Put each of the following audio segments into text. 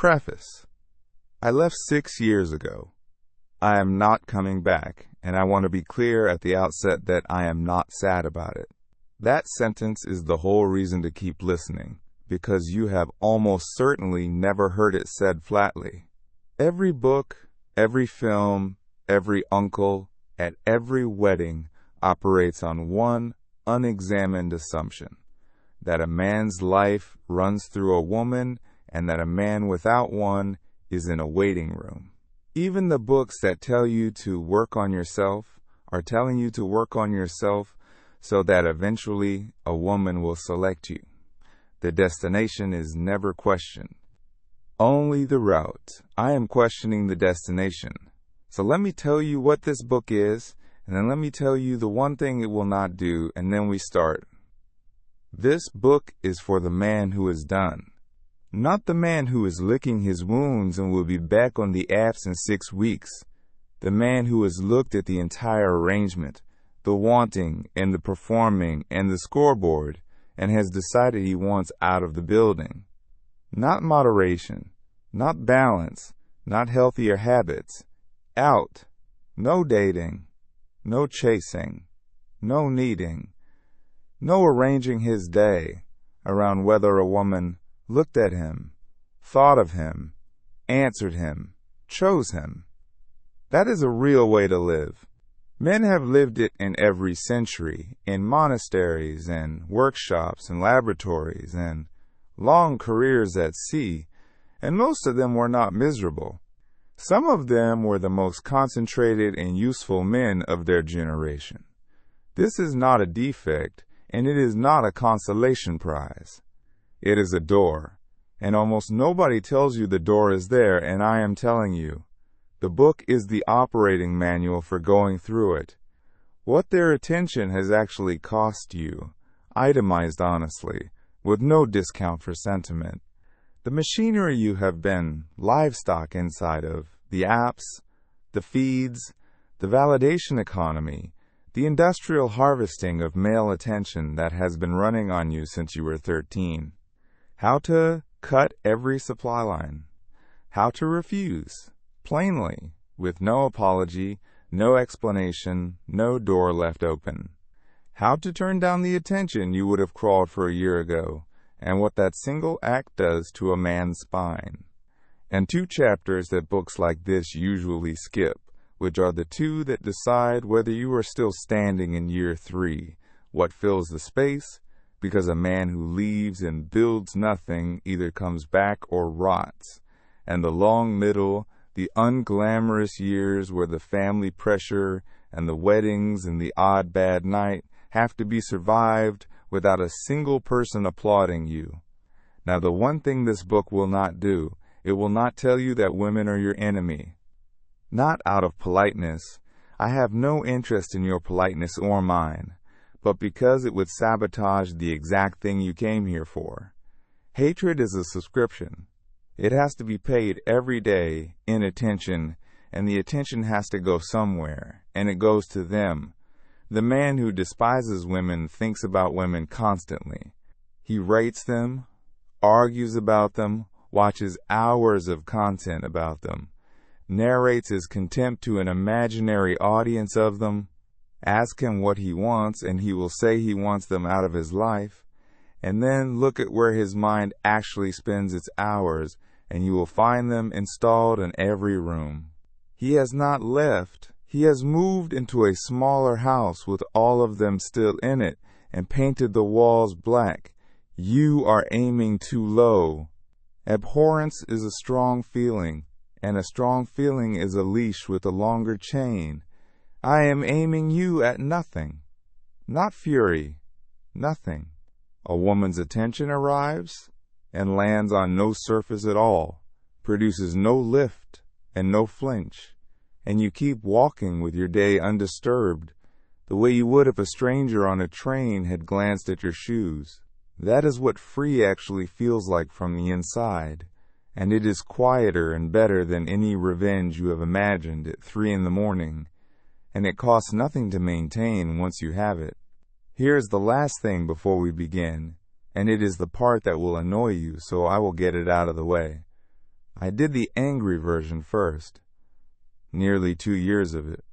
Preface. I left 6 years ago. I am not coming back, and I want to be clear at the outset that I am not sad about it. That sentence is the whole reason to keep listening, because you have almost certainly never heard it said flatly. Every book, every film, every uncle, at every wedding operates on one unexamined assumption, that a man's life runs through a woman and that a man without one is in a waiting room. Even the books that tell you to work on yourself are telling you to work on yourself so that eventually a woman will select you. The destination is never questioned, only the route. I am questioning the destination. So let me tell you what this book is, and then let me tell you the one thing it will not do, and then we start. This book is for the man who is done. Not the man who is licking his wounds and will be back on the apps in 6 weeks. The man who has looked at the entire arrangement, the wanting and the performing and the scoreboard, and has decided he wants out of the building. Not moderation, not balance, not healthier habits. Out. No dating, no chasing, no needing, no arranging his day around whether a woman looked at him, thought of him, answered him, chose him. That is a real way to live. Men have lived it in every century, in monasteries and workshops and laboratories and long careers at sea, and most of them were not miserable. Some of them were the most concentrated and useful men of their generation. This is not a defect, and it is not a consolation prize. It is a door, and almost nobody tells you the door is there, and I am telling you. The book is the operating manual for going through it. What their attention has actually cost you, itemized honestly, with no discount for sentiment. The machinery you have been livestock inside of, the apps, the feeds, the validation economy, the industrial harvesting of male attention that has been running on you since you were 13. How to cut every supply line. How to refuse, plainly, with no apology, no explanation, no door left open. How to turn down the attention you would have crawled for a year ago, and what that single act does to a man's spine. And 2 chapters that books like this usually skip, which are the 2 that decide whether you are still standing in year 3, what fills the space, because a man who leaves and builds nothing either comes back or rots, and the long middle, the unglamorous years where the family pressure and the weddings and the odd bad night have to be survived without a single person applauding you. Now, the one thing this book will not do, it will not tell you that women are your enemy. Not out of politeness. I have no interest in your politeness or mine, but because it would sabotage the exact thing you came here for. Hatred is a subscription. It has to be paid every day in attention, and the attention has to go somewhere, and it goes to them. The man who despises women thinks about women constantly. He rates them, argues about them, watches hours of content about them, narrates his contempt to an imaginary audience of them. Ask him what he wants, and he will say he wants them out of his life. And then look at where his mind actually spends its hours, and you will find them installed in every room. He has not left. He has moved into a smaller house with all of them still in it and painted the walls black. You are aiming too low. Abhorrence is a strong feeling, and a strong feeling is a leash with a longer chain. I am aiming you at nothing. Not fury. Nothing. A woman's attention arrives and lands on no surface at all, produces no lift and no flinch, and you keep walking with your day undisturbed, the way you would if a stranger on a train had glanced at your shoes. That is what free actually feels like from the inside, and it is quieter and better than any revenge you have imagined at 3 a.m, and it costs nothing to maintain once you have it. Here is the last thing before we begin, and it is the part that will annoy you, so I will get it out of the way. I did the angry version first. Nearly 2 years of it.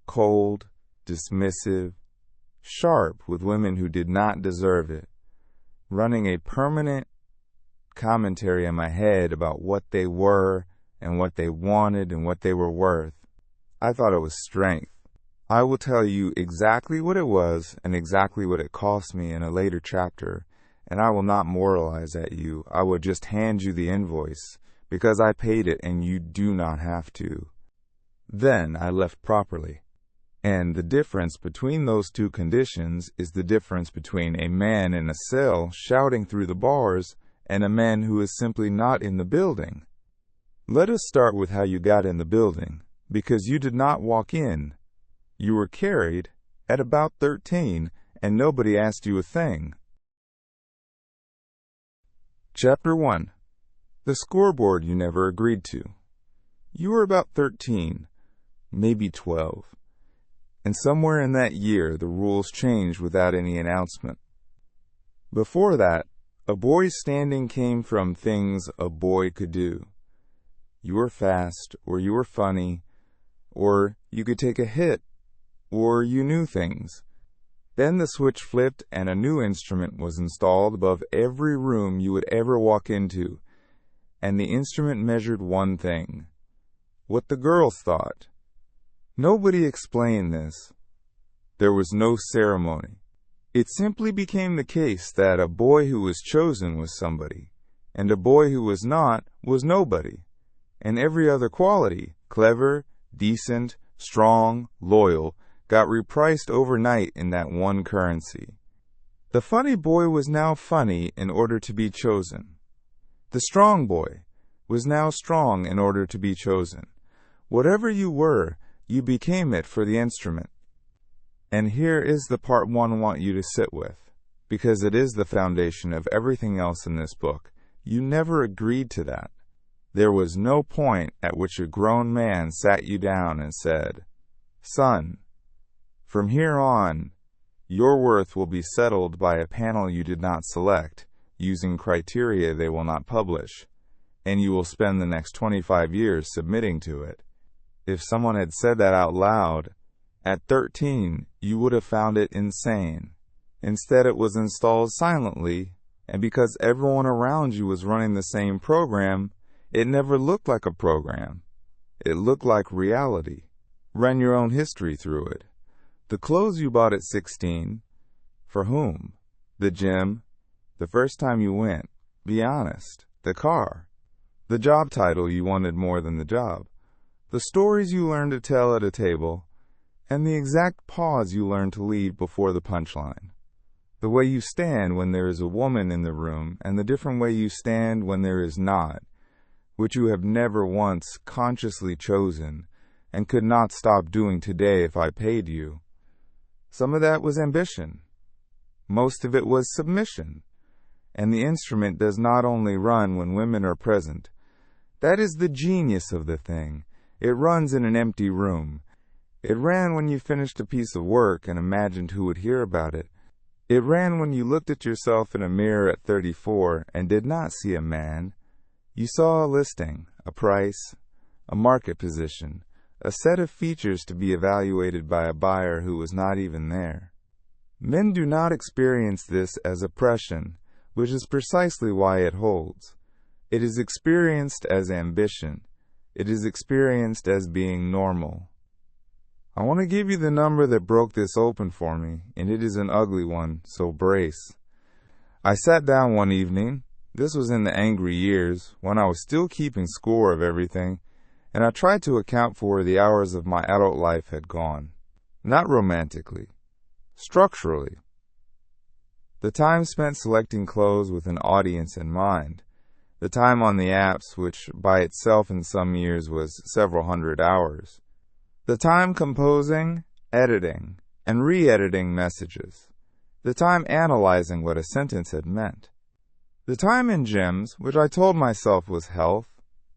Cold, dismissive, sharp with women who did not deserve it. Running a permanent commentary in my head about what they were and what they wanted and what they were worth. I thought it was strength. I will tell you exactly what it was and exactly what it cost me in a later chapter, and I will not moralize at you. I will just hand you the invoice, because I paid it and you do not have to. Then I left properly. And the difference between those two conditions is the difference between a man in a cell shouting through the bars and a man who is simply not in the building. Let us start with how you got in the building, because you did not walk in. You were carried at about 13, and nobody asked you a thing. Chapter 1. The scoreboard you never agreed to. You were about 13, maybe 12, and somewhere in that year the rules changed without any announcement. Before that, a boy's standing came from things a boy could do. You were fast, or you were funny, or you could take a hit, or you knew things. Then the switch flipped and a new instrument was installed above every room you would ever walk into, and the instrument measured one thing: what the girls thought. Nobody explained this. There was no ceremony. It simply became the case that a boy who was chosen was somebody, and a boy who was not was nobody, and every other quality, clever, decent, strong, loyal, got repriced overnight in that one currency. The funny boy was now funny in order to be chosen. The strong boy was now strong in order to be chosen. Whatever you were, you became it for the instrument. And here is the part one want you to sit with, because it is the foundation of everything else in this book. You never agreed to that. There was no point at which a grown man sat you down and said, "Son, from here on, your worth will be settled by a panel you did not select, using criteria they will not publish, and you will spend the next 25 years submitting to it." If someone had said that out loud, at 13, you would have found it insane. Instead, it was installed silently, and because everyone around you was running the same program, it never looked like a program. It looked like reality. Run your own history through it. The clothes you bought at 16, for whom? The gym, the first time you went, be honest, the car, the job title you wanted more than the job, the stories you learned to tell at a table, and the exact pause you learned to leave before the punchline. The way you stand when there is a woman in the room, and the different way you stand when there is not, which you have never once consciously chosen, and could not stop doing today if I paid you. Some of that was ambition. Most of it was submission. And the instrument does not only run when women are present. That is the genius of the thing. It runs in an empty room. It ran when you finished a piece of work and imagined who would hear about it. It ran when you looked at yourself in a mirror at 34 and did not see a man. You saw a listing, a price, a market position, a set of features to be evaluated by a buyer who was not even there. Men do not experience this as oppression, which is precisely why it holds. It is experienced as ambition. It is experienced as being normal. I want to give you the number that broke this open for me, and it is an ugly one, so brace. I sat down one evening. This was in the angry years, when I was still keeping score of everything, and I tried to account for where the hours of my adult life had gone. Not romantically. Structurally. The time spent selecting clothes with an audience in mind. The time on the apps, which by itself in some years was several hundred hours. The time composing, editing, and re-editing messages. The time analyzing what a sentence had meant. The time in gyms, which I told myself was health,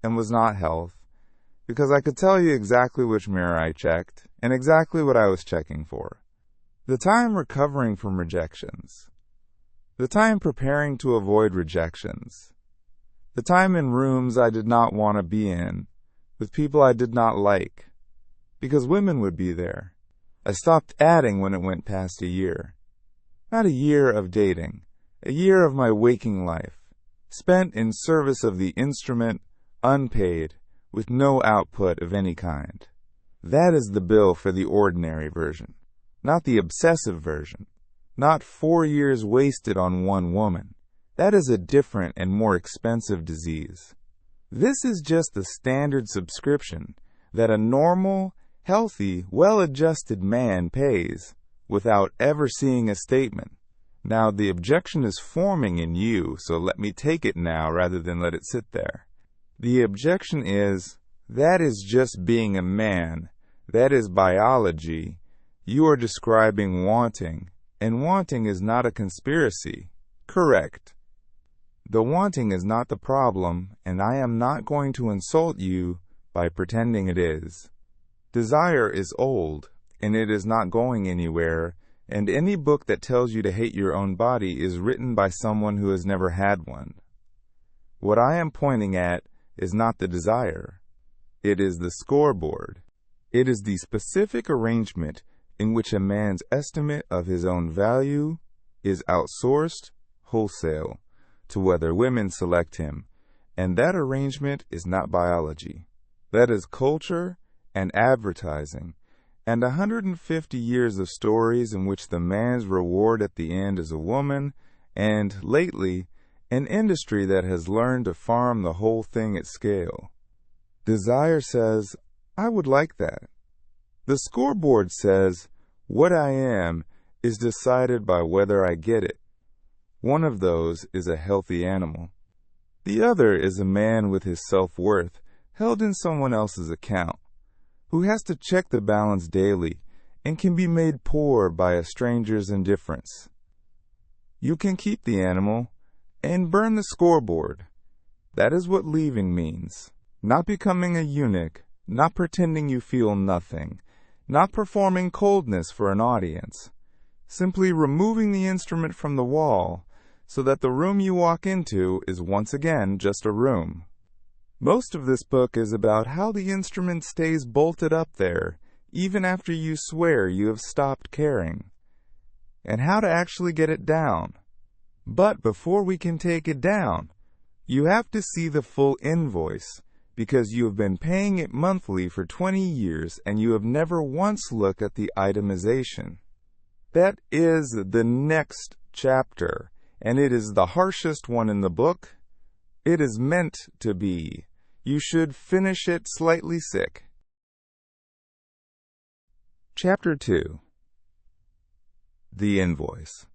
and was not health, because I could tell you exactly which mirror I checked, and exactly what I was checking for. The time recovering from rejections. The time preparing to avoid rejections. The time in rooms I did not want to be in, with people I did not like, because women would be there. I stopped adding when it went past a year. Not a year of dating, a year of my waking life, spent in service of the instrument, unpaid, with no output of any kind. That is the bill for the ordinary version, not the obsessive version, not 4 years wasted on one woman. That is a different and more expensive disease. This is just the standard subscription that a normal, healthy, well-adjusted man pays without ever seeing a statement. Now, the objection is forming in you, so let me take it now rather than let it sit there. The objection is, that is just being a man. That is biology. You are describing wanting, and wanting is not a conspiracy. Correct. The wanting is not the problem, and I am not going to insult you by pretending it is. Desire is old, and it is not going anywhere, and any book that tells you to hate your own body is written by someone who has never had one. What I am pointing at is not the desire. It is the scoreboard. It is the specific arrangement in which a man's estimate of his own value is outsourced wholesale to whether women select him, and that arrangement is not biology. That is culture and advertising, and 150 years of stories in which the man's reward at the end is a woman, and, lately, an industry that has learned to farm the whole thing at scale. Desire says, I would like that. The scoreboard says, what I am is decided by whether I get it. One of those is a healthy animal. The other is a man with his self-worth held in someone else's account, who has to check the balance daily and can be made poor by a stranger's indifference. You can keep the animal and burn the scoreboard. That is what leaving means. Not becoming a eunuch, not pretending you feel nothing, not performing coldness for an audience. Simply removing the instrument from the wall so that the room you walk into is once again just a room. Most of this book is about how the instrument stays bolted up there even after you swear you have stopped caring, and how to actually get it down. But before we can take it down, you have to see the full invoice, because you have been paying it monthly for 20 years and you have never once looked at the itemization. That is the next chapter, and it is the harshest one in the book. It is meant to be. You should finish it slightly sick. Chapter 2. The invoice.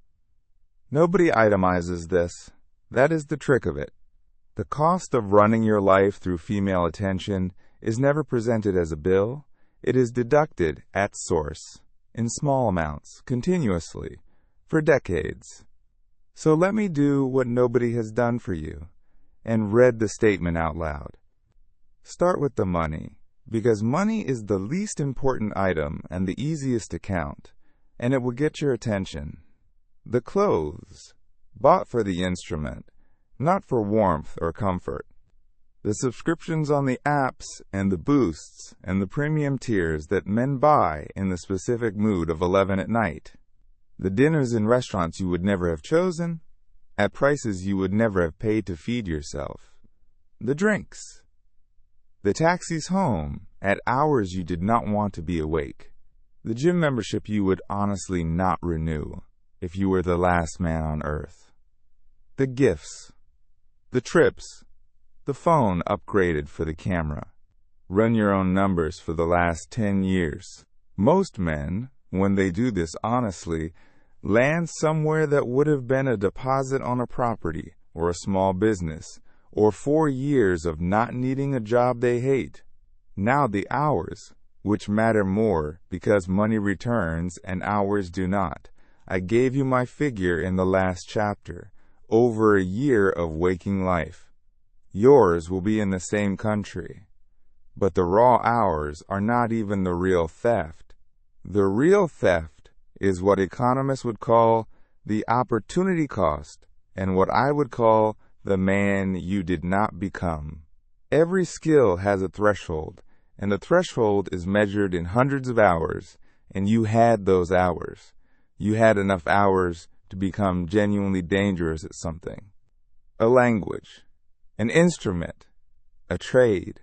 Nobody itemizes this. That is the trick of it. The cost of running your life through female attention is never presented as a bill. It is deducted at source, in small amounts, continuously, for decades. So let me do what nobody has done for you, and read the statement out loud. Start with the money, because money is the least important item and the easiest to count, and it will get your attention. The clothes, bought for the instrument, not for warmth or comfort. The subscriptions on the apps and the boosts and the premium tiers that men buy in the specific mood of 11 at night. The dinners in restaurants you would never have chosen, at prices you would never have paid to feed yourself. The drinks. The taxis home at hours you did not want to be awake. The gym membership you would honestly not renew if you were the last man on earth. The gifts. The trips. The phone upgraded for the camera. Run your own numbers for the last 10 years. Most men, when they do this honestly, land somewhere that would have been a deposit on a property or a small business, or 4 years of not needing a job they hate. Now the hours, which matter more because money returns and hours do not. I gave you my figure in the last chapter. Over a year of waking life. Yours will be in the same country. But the raw hours are not even the real theft. The real theft is what economists would call the opportunity cost and what I would call the man you did not become. Every skill has a threshold, and the threshold is measured in hundreds of hours, and you had those hours. You had enough hours to become genuinely dangerous at something. A language, an instrument, a trade.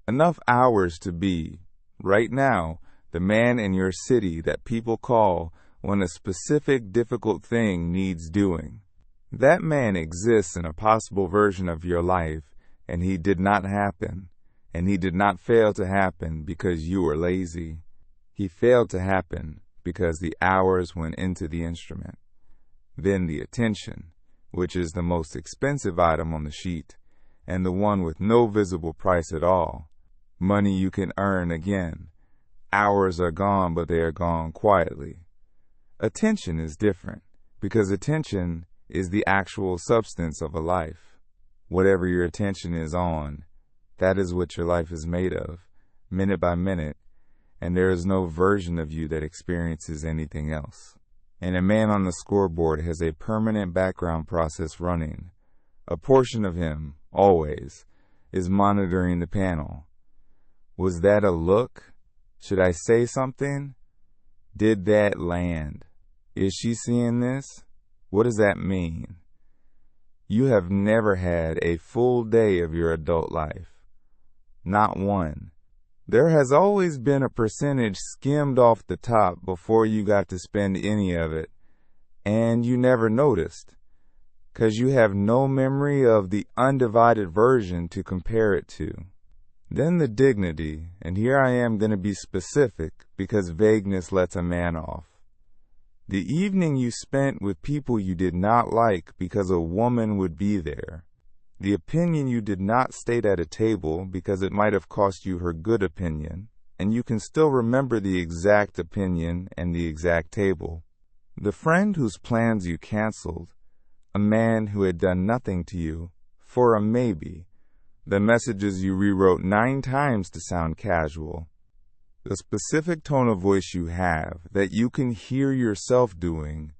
Enough hours to be, right now, the man in your city that people call when a specific difficult thing needs doing. That man exists in a possible version of your life, and he did not happen, and he did not fail to happen because you were lazy. He failed to happen because the hours went into the instrument. Then the attention, which is the most expensive item on the sheet, and the one with no visible price at all. Money you can earn again. Hours are gone, but they are gone quietly. Attention is different, because attention is the actual substance of a life. Whatever your attention is on, that is what your life is made of, minute by minute, and there is no version of you that experiences anything else. And a man on the scoreboard has a permanent background process running. A portion of him, always, is monitoring the panel. Was that a look? Should I say something? Did that land? Is she seeing this? What does that mean? You have never had a full day of your adult life. Not one. There has always been a percentage skimmed off the top before you got to spend any of it, and you never noticed, 'cause you have no memory of the undivided version to compare it to. Then the dignity, and here I am going to be specific because vagueness lets a man off. The evening you spent with people you did not like because a woman would be there. The opinion you did not state at a table because it might have cost you her good opinion, and you can still remember the exact opinion and the exact table. The friend whose plans you canceled, a man who had done nothing to you, for a maybe. The messages you rewrote 9 times to sound casual. The specific tone of voice you have that you can hear yourself doing,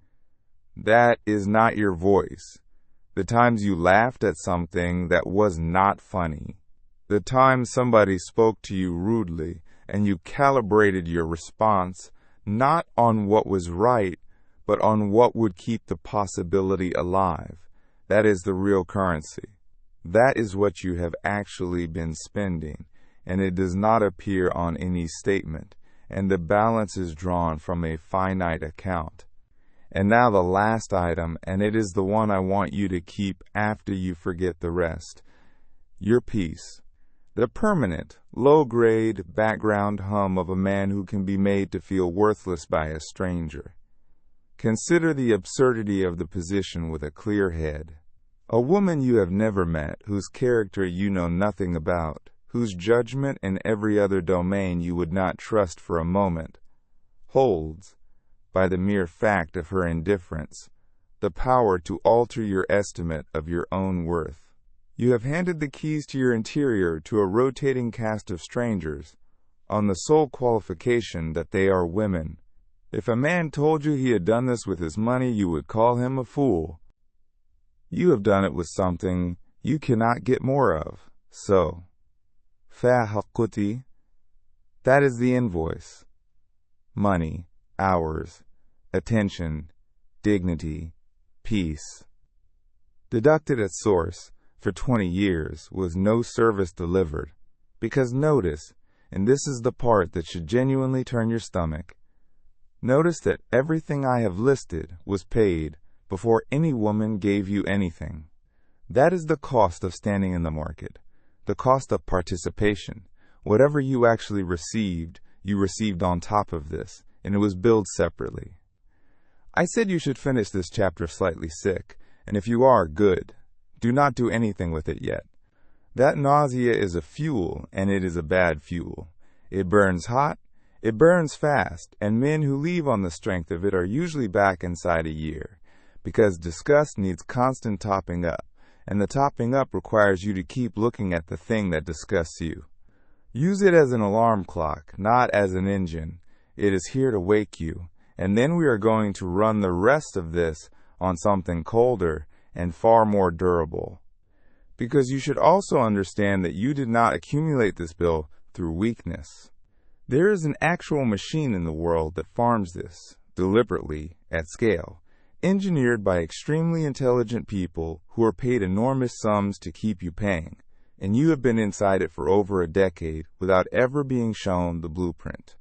that is not your voice. The times you laughed at something that was not funny. The times somebody spoke to you rudely and you calibrated your response not on what was right, but on what would keep the possibility alive. That is the real currency. That is what you have actually been spending, and it does not appear on any statement, and the balance is drawn from a finite account. And now the last item, and it is the one I want you to keep after you forget the rest. Your peace. The permanent, low-grade background hum of a man who can be made to feel worthless by a stranger. Consider the absurdity of the position with a clear head. A woman you have never met, whose character you know nothing about, whose judgment in every other domain you would not trust for a moment, holds, by the mere fact of her indifference, the power to alter your estimate of your own worth. You have handed the keys to your interior to a rotating cast of strangers, on the sole qualification that they are women. If a man told you he had done this with his money, you would call him a fool. You have done it with something you cannot get more of. So, فَحَقُّتِ, that is the invoice. Money, hours, attention, dignity, peace. Deducted at source for 20 years was no service delivered. Because notice, and this is the part that should genuinely turn your stomach, notice that everything I have listed was paid before any woman gave you anything. That is the cost of standing in the market, the cost of participation. Whatever you actually received, you received on top of this, and it was billed separately. I said you should finish this chapter slightly sick, and if you are, good. Do not do anything with it yet. That nausea is a fuel, and it is a bad fuel. It burns hot, it burns fast, and men who leave on the strength of it are usually back inside a year. Because disgust needs constant topping up, and the topping up requires you to keep looking at the thing that disgusts you. Use it as an alarm clock, not as an engine. It is here to wake you, and then we are going to run the rest of this on something colder and far more durable. because you should also understand that you did not accumulate this bill through weakness. There is an actual machine in the world that farms this, deliberately, at scale, engineered by extremely intelligent people who are paid enormous sums to keep you paying, and you have been inside it for over a decade without ever being shown the blueprint.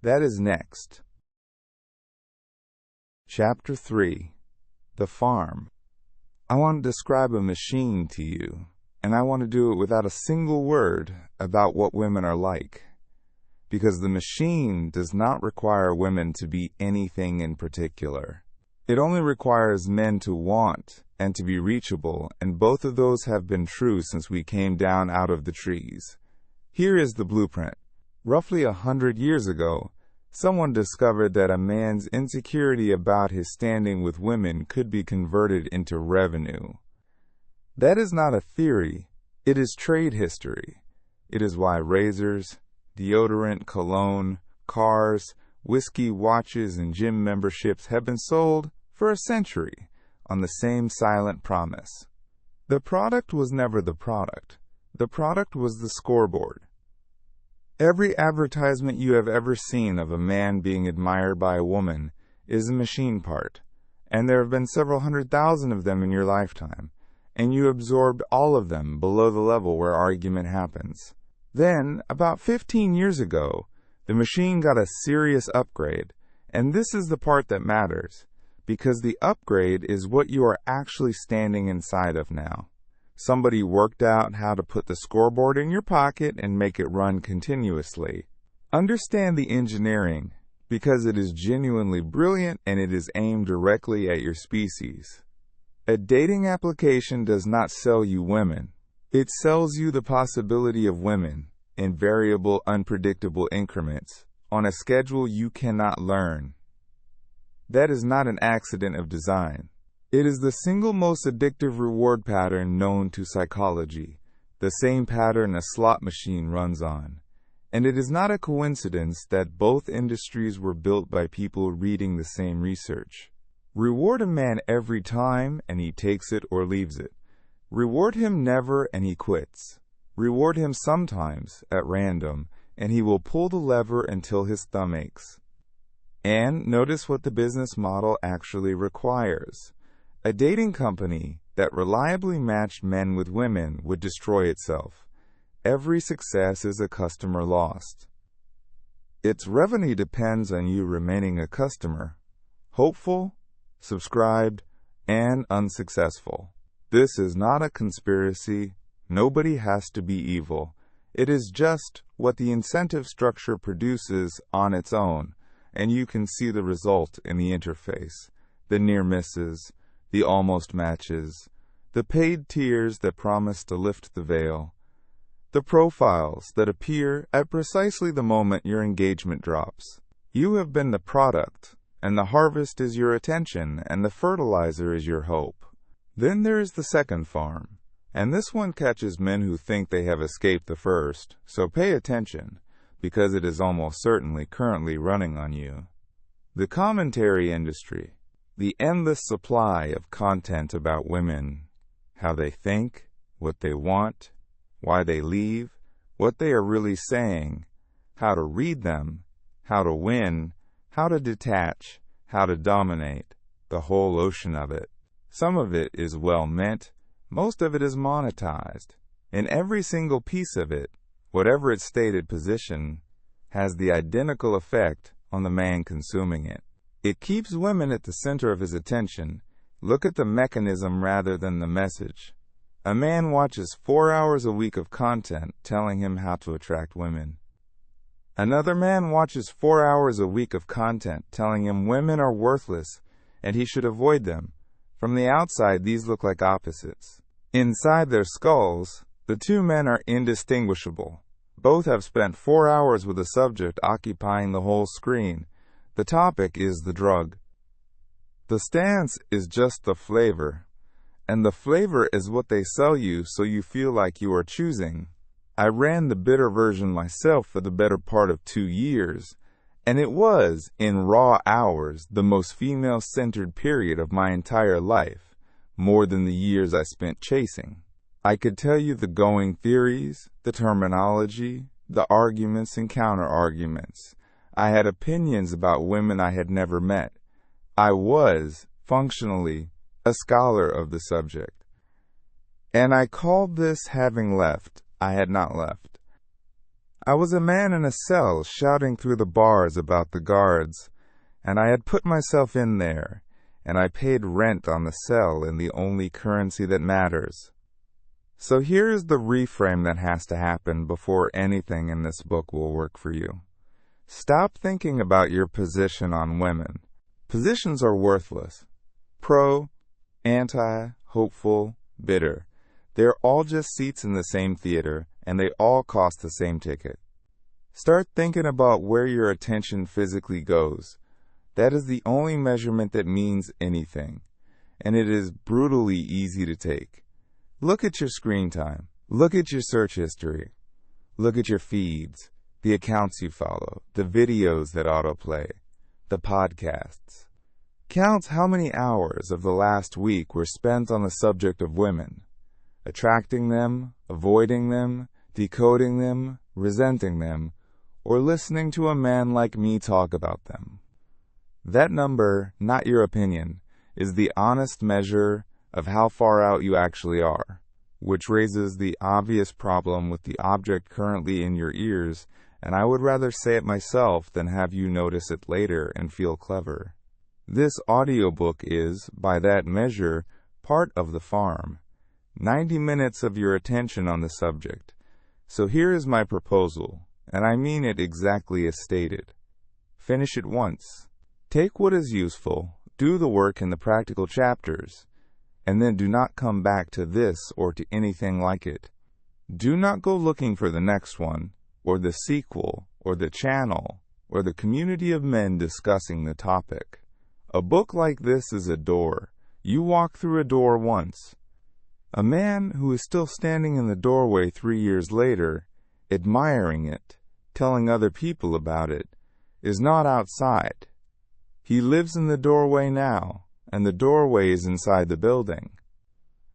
That is next. Chapter 3. The Farm. I want to describe a machine to you, and I want to do it without a single word about what women are like, because the machine does not require women to be anything in particular. It only requires men to want and to be reachable, and both of those have been true since we came down out of the trees. Here is the blueprint. Roughly 100 years ago, someone discovered that a man's insecurity about his standing with women could be converted into revenue. That is not a theory, it is trade history. It is why razors, deodorant, cologne, cars, whiskey, watches, and gym memberships have been sold for a century on the same silent promise. The product was never the product. The product was the scoreboard. Every advertisement you have ever seen of a man being admired by a woman is a machine part, and there have been several 100,000 of them in your lifetime, and you absorbed all of them below the level where argument happens. Then, about 15 years ago, the machine got a serious upgrade, and this is the part that matters, because the upgrade is what you are actually standing inside of now. Somebody worked out how to put the scoreboard in your pocket and make it run continuously. Understand the engineering, because it is genuinely brilliant and it is aimed directly at your species. A dating application does not sell you women. It sells you the possibility of women, in variable, unpredictable increments, on a schedule you cannot learn. That is not an accident of design. It is the single most addictive reward pattern known to psychology, the same pattern a slot machine runs on. And it is not a coincidence that both industries were built by people reading the same research. Reward a man every time and he takes it or leaves it. Reward him never and he quits. Reward him sometimes, at random, and he will pull the lever until his thumb aches. And notice what the business model actually requires. A dating company that reliably matched men with women would destroy itself. Every success is a customer lost. Its revenue depends on you remaining a customer, hopeful, subscribed, and unsuccessful. This is not a conspiracy. Nobody has to be evil. It is just what the incentive structure produces on its own, and you can see the result in the interface, the near misses, the almost matches, the paid tiers that promise to lift the veil, the profiles that appear at precisely the moment your engagement drops. You have been the product, and the harvest is your attention, and the fertilizer is your hope. Then there is the second farm, and this one catches men who think they have escaped the first, so pay attention, because it is almost certainly currently running on you. The commentary industry. The endless supply of content about women, how they think, what they want, why they leave, what they are really saying, how to read them, how to win, how to detach, how to dominate, the whole ocean of it. Some of it is well meant, most of it is monetized, and every single piece of it, whatever its stated position, has the identical effect on the man consuming it. It keeps women at the center of his attention. Look at the mechanism rather than the message. A man watches 4 hours a week of content telling him how to attract women. Another man watches 4 hours a week of content telling him women are worthless and he should avoid them. From the outside, these look like opposites. Inside their skulls, the two men are indistinguishable. Both have spent 4 hours with a subject occupying the whole screen. The topic is the drug. The stance is just the flavor, and the flavor is what they sell you so you feel like you are choosing. I ran the bitter version myself for the better part of 2 years, and it was, in raw hours, the most female-centered period of my entire life, more than the years I spent chasing. I could tell you the going theories, the terminology, the arguments and counter-arguments. I had opinions about women I had never met. I was, functionally, a scholar of the subject. And I called this having left. I had not left. I was a man in a cell shouting through the bars about the guards, and I had put myself in there, and I paid rent on the cell in the only currency that matters. So here is the reframe that has to happen before anything in this book will work for you. Stop thinking about your position on women. Positions are worthless. Pro, anti, hopeful, bitter. They're all just seats in the same theater, and they all cost the same ticket. Start thinking about where your attention physically goes. That is the only measurement that means anything, and it is brutally easy to take. Look at your screen time. Look at your search history. Look at your feeds, the accounts you follow, the videos that autoplay, the podcasts. Count how many hours of the last week were spent on the subject of women, attracting them, avoiding them, decoding them, resenting them, or listening to a man like me talk about them. That number, not your opinion, is the honest measure of how far out you actually are, which raises the obvious problem with the object currently in your ears, and I would rather say it myself than have you notice it later and feel clever. This audiobook is, by that measure, part of the farm. 90 minutes of your attention on the subject. So here is my proposal, and I mean it exactly as stated. Finish it once. Take what is useful, do the work in the practical chapters, and then do not come back to this or to anything like it. Do not go looking for the next one, or the sequel, or the channel, or the community of men discussing the topic. A book like this is a door. You walk through a door once. A man who is still standing in the doorway 3 years later, admiring it, telling other people about it, is not outside. He lives in the doorway now, and the doorway is inside the building.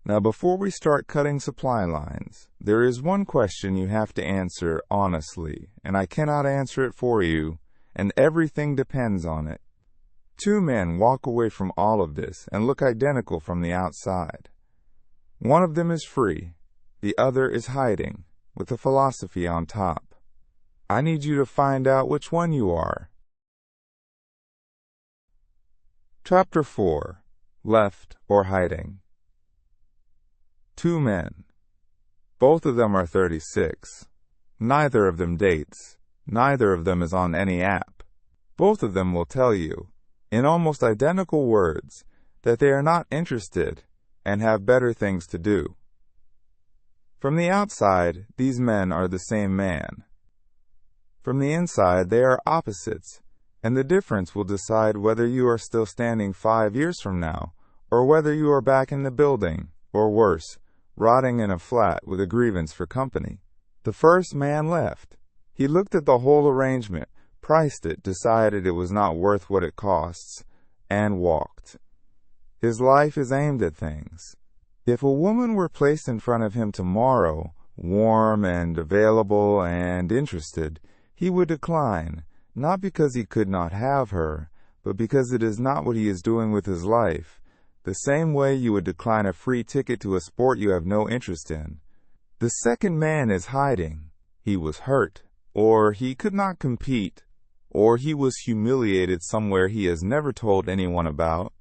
Now, before we start cutting supply lines, there is one question you have to answer honestly, and I cannot answer it for you, and everything depends on it. 2 men walk away from all of this and look identical from the outside. One of them is free, the other is hiding, with a philosophy on top. I need you to find out which one you are. Chapter 4. Left or Hiding. 2 men. Both of them are 36. Neither of them dates. Neither of them is on any app. Both of them will tell you, in almost identical words, that they are not interested and have better things to do. From the outside, these men are the same man. From the inside, they are opposites, and the difference will decide whether you are still standing 5 years from now, or whether you are back in the building, or worse, rotting in a flat with a grievance for company. The first man left. He looked at the whole arrangement, priced it, decided it was not worth what it costs, and walked. His life is aimed at things. If a woman were placed in front of him tomorrow, warm and available and interested, he would decline, not because he could not have her, but because it is not what he is doing with his life, the same way you would decline a free ticket to a sport you have no interest in. The second man is hiding. He was hurt, or he could not compete, or he was humiliated somewhere he has never told anyone about,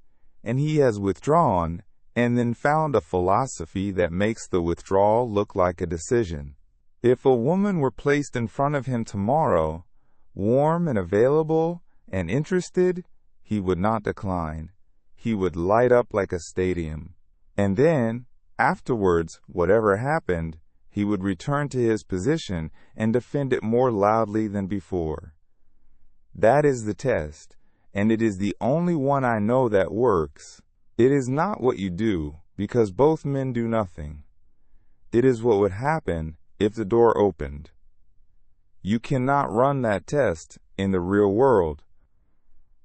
and he has withdrawn, and then found a philosophy that makes the withdrawal look like a decision. If a woman were placed in front of him tomorrow, warm and available and interested, he would not decline. He would light up like a stadium. And then, afterwards, whatever happened, he would return to his position and defend it more loudly than before. That is the test, and it is the only one I know that works. It is not what you do, because both men do nothing. It is what would happen if the door opened. You cannot run that test in the real world.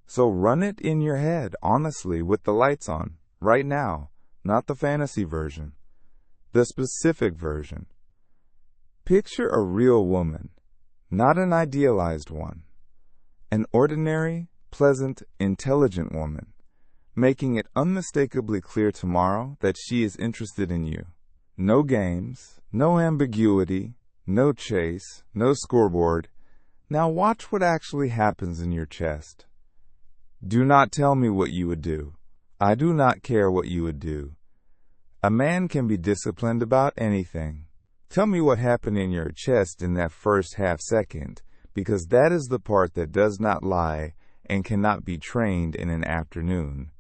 So run it in your head, honestly, with the lights on, right now, not the fantasy version. The specific version. Picture a real woman, not an idealized one. An ordinary, pleasant, intelligent woman, making it unmistakably clear tomorrow that she is interested in you. No games, no ambiguity, no chase, no scoreboard. Now watch what actually happens in your chest. Do not tell me what you would do. I do not care what you would do. A man can be disciplined about anything. Tell me what happened in your chest in that first half second, because that is the part that does not lie and cannot be trained in an afternoon.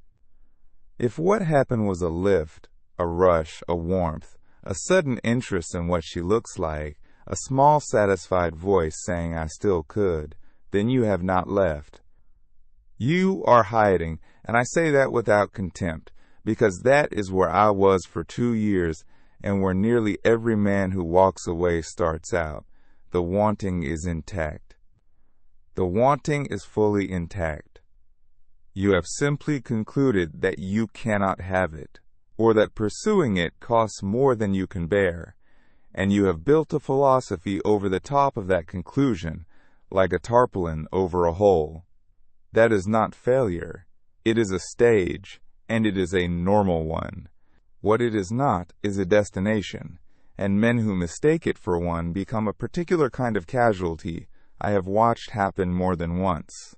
If what happened was a lift, a rush, a warmth, a sudden interest in what she looks like, a small satisfied voice saying I still could, then you have not left. You are hiding, and I say that without contempt, because that is where I was for 2 years and where nearly every man who walks away starts out. The wanting is intact. The wanting is fully intact. You have simply concluded that you cannot have it, or that pursuing it costs more than you can bear, and you have built a philosophy over the top of that conclusion, like a tarpaulin over a hole. That is not failure. It is a stage, and it is a normal one. What it is not is a destination, and men who mistake it for one become a particular kind of casualty I have watched happen more than once.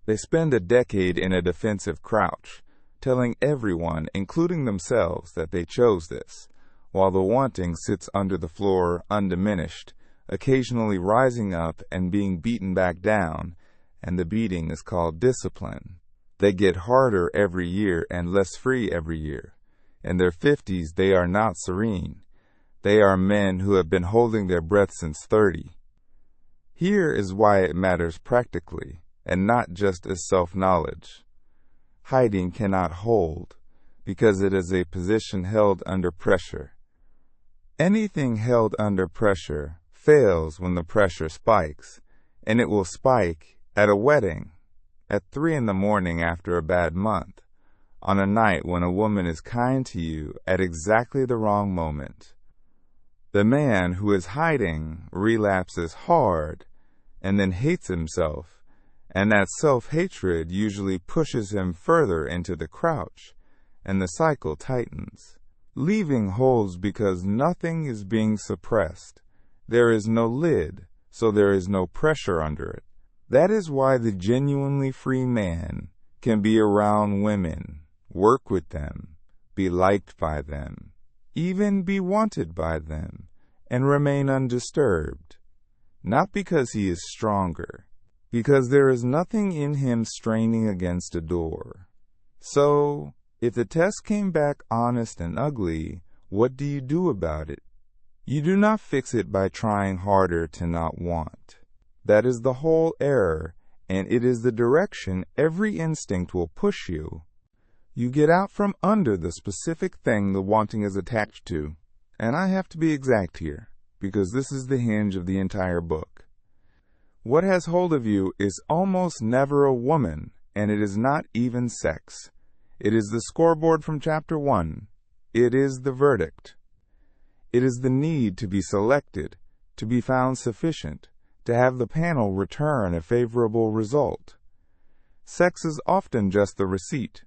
They spend a decade in a defensive crouch, telling everyone, including themselves, that they chose this, while the wanting sits under the floor undiminished, occasionally rising up and being beaten back down, and the beating is called discipline. They get harder every year and less free every year. In their 50s, they are not serene. They are men who have been holding their breath since 30. Here is why it matters practically, and not just as self-knowledge. Hiding cannot hold, because it is a position held under pressure. Anything held under pressure fails when the pressure spikes, and it will spike at a wedding, at 3 in the morning after a bad month, on a night when a woman is kind to you at exactly the wrong moment. The man who is hiding relapses hard and then hates himself, and that self-hatred usually pushes him further into the crouch, and the cycle tightens. Leaving holds because nothing is being suppressed. There is no lid, so there is no pressure under it. That is why the genuinely free man can be around women, work with them, be liked by them, even be wanted by them, and remain undisturbed. Not because he is stronger, because there is nothing in him straining against a door. So, if the test came back honest and ugly, what do you do about it? You do not fix it by trying harder to not want. That is the whole error, and it is the direction every instinct will push you. You get out from under the specific thing the wanting is attached to. And I have to be exact here, because this is the hinge of the entire book. What has hold of you is almost never a woman, and it is not even sex. It is the scoreboard from chapter 1. It is the verdict. It is the need to be selected, to be found sufficient, to have the panel return a favorable result. Sex is often just the receipt.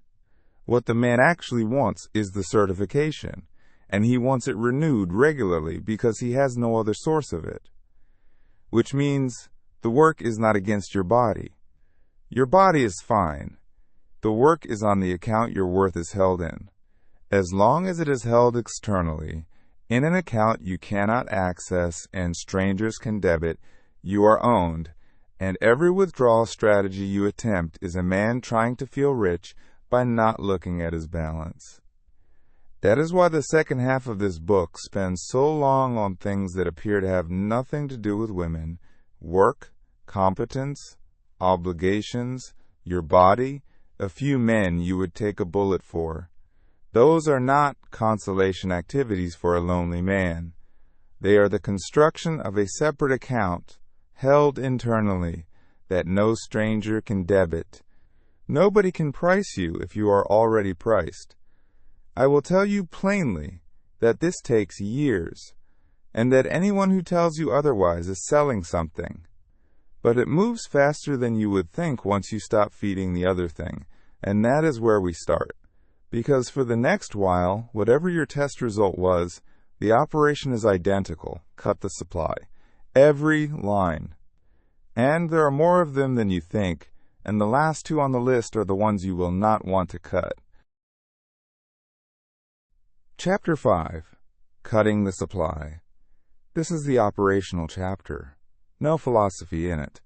What the man actually wants is the certification, and he wants it renewed regularly because he has no other source of it. Which means the work is not against your body. Your body is fine. The work is on the account your worth is held in. As long as it is held externally, in an account you cannot access and strangers can debit, you are owned, and every withdrawal strategy you attempt is a man trying to feel rich by not looking at his balance. That is why the second half of this book spends so long on things that appear to have nothing to do with women: work, competence, obligations, your body, a few men you would take a bullet for. Those are not consolation activities for a lonely man. They are the construction of a separate account, held internally, that no stranger can debit. Nobody can price you if you are already priced. I will tell you plainly, that this takes years, and that anyone who tells you otherwise is selling something. But it moves faster than you would think once you stop feeding the other thing, and that is where we start. Because for the next while, whatever your test result was, the operation is identical. Cut the supply. Every line. And there are more of them than you think, and the last two on the list are the ones you will not want to cut. Chapter 5. Cutting the Supply. This is the operational chapter. No philosophy in it.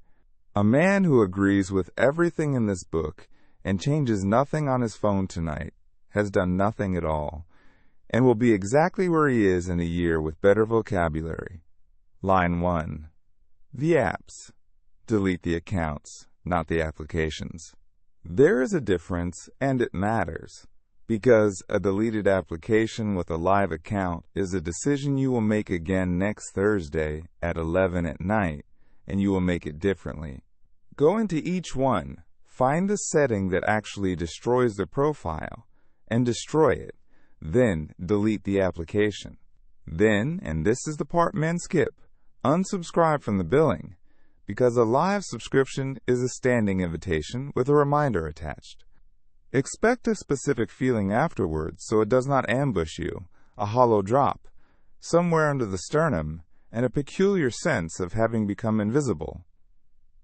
A man who agrees with everything in this book and changes nothing on his phone tonight has done nothing at all, and will be exactly where he is in a year with better vocabulary. Line 1. The apps. Delete the accounts, not the applications. There is a difference, and it matters, because a deleted application with a live account is a decision you will make again next Thursday at 11 at night, and you will make it differently. Go into each one, find the setting that actually destroys the profile, and destroy it. Then delete the application. Then, and this is the part men skip, unsubscribe from the billing, because a live subscription is a standing invitation with a reminder attached. Expect a specific feeling afterwards so it does not ambush you, a hollow drop, somewhere under the sternum, and a peculiar sense of having become invisible.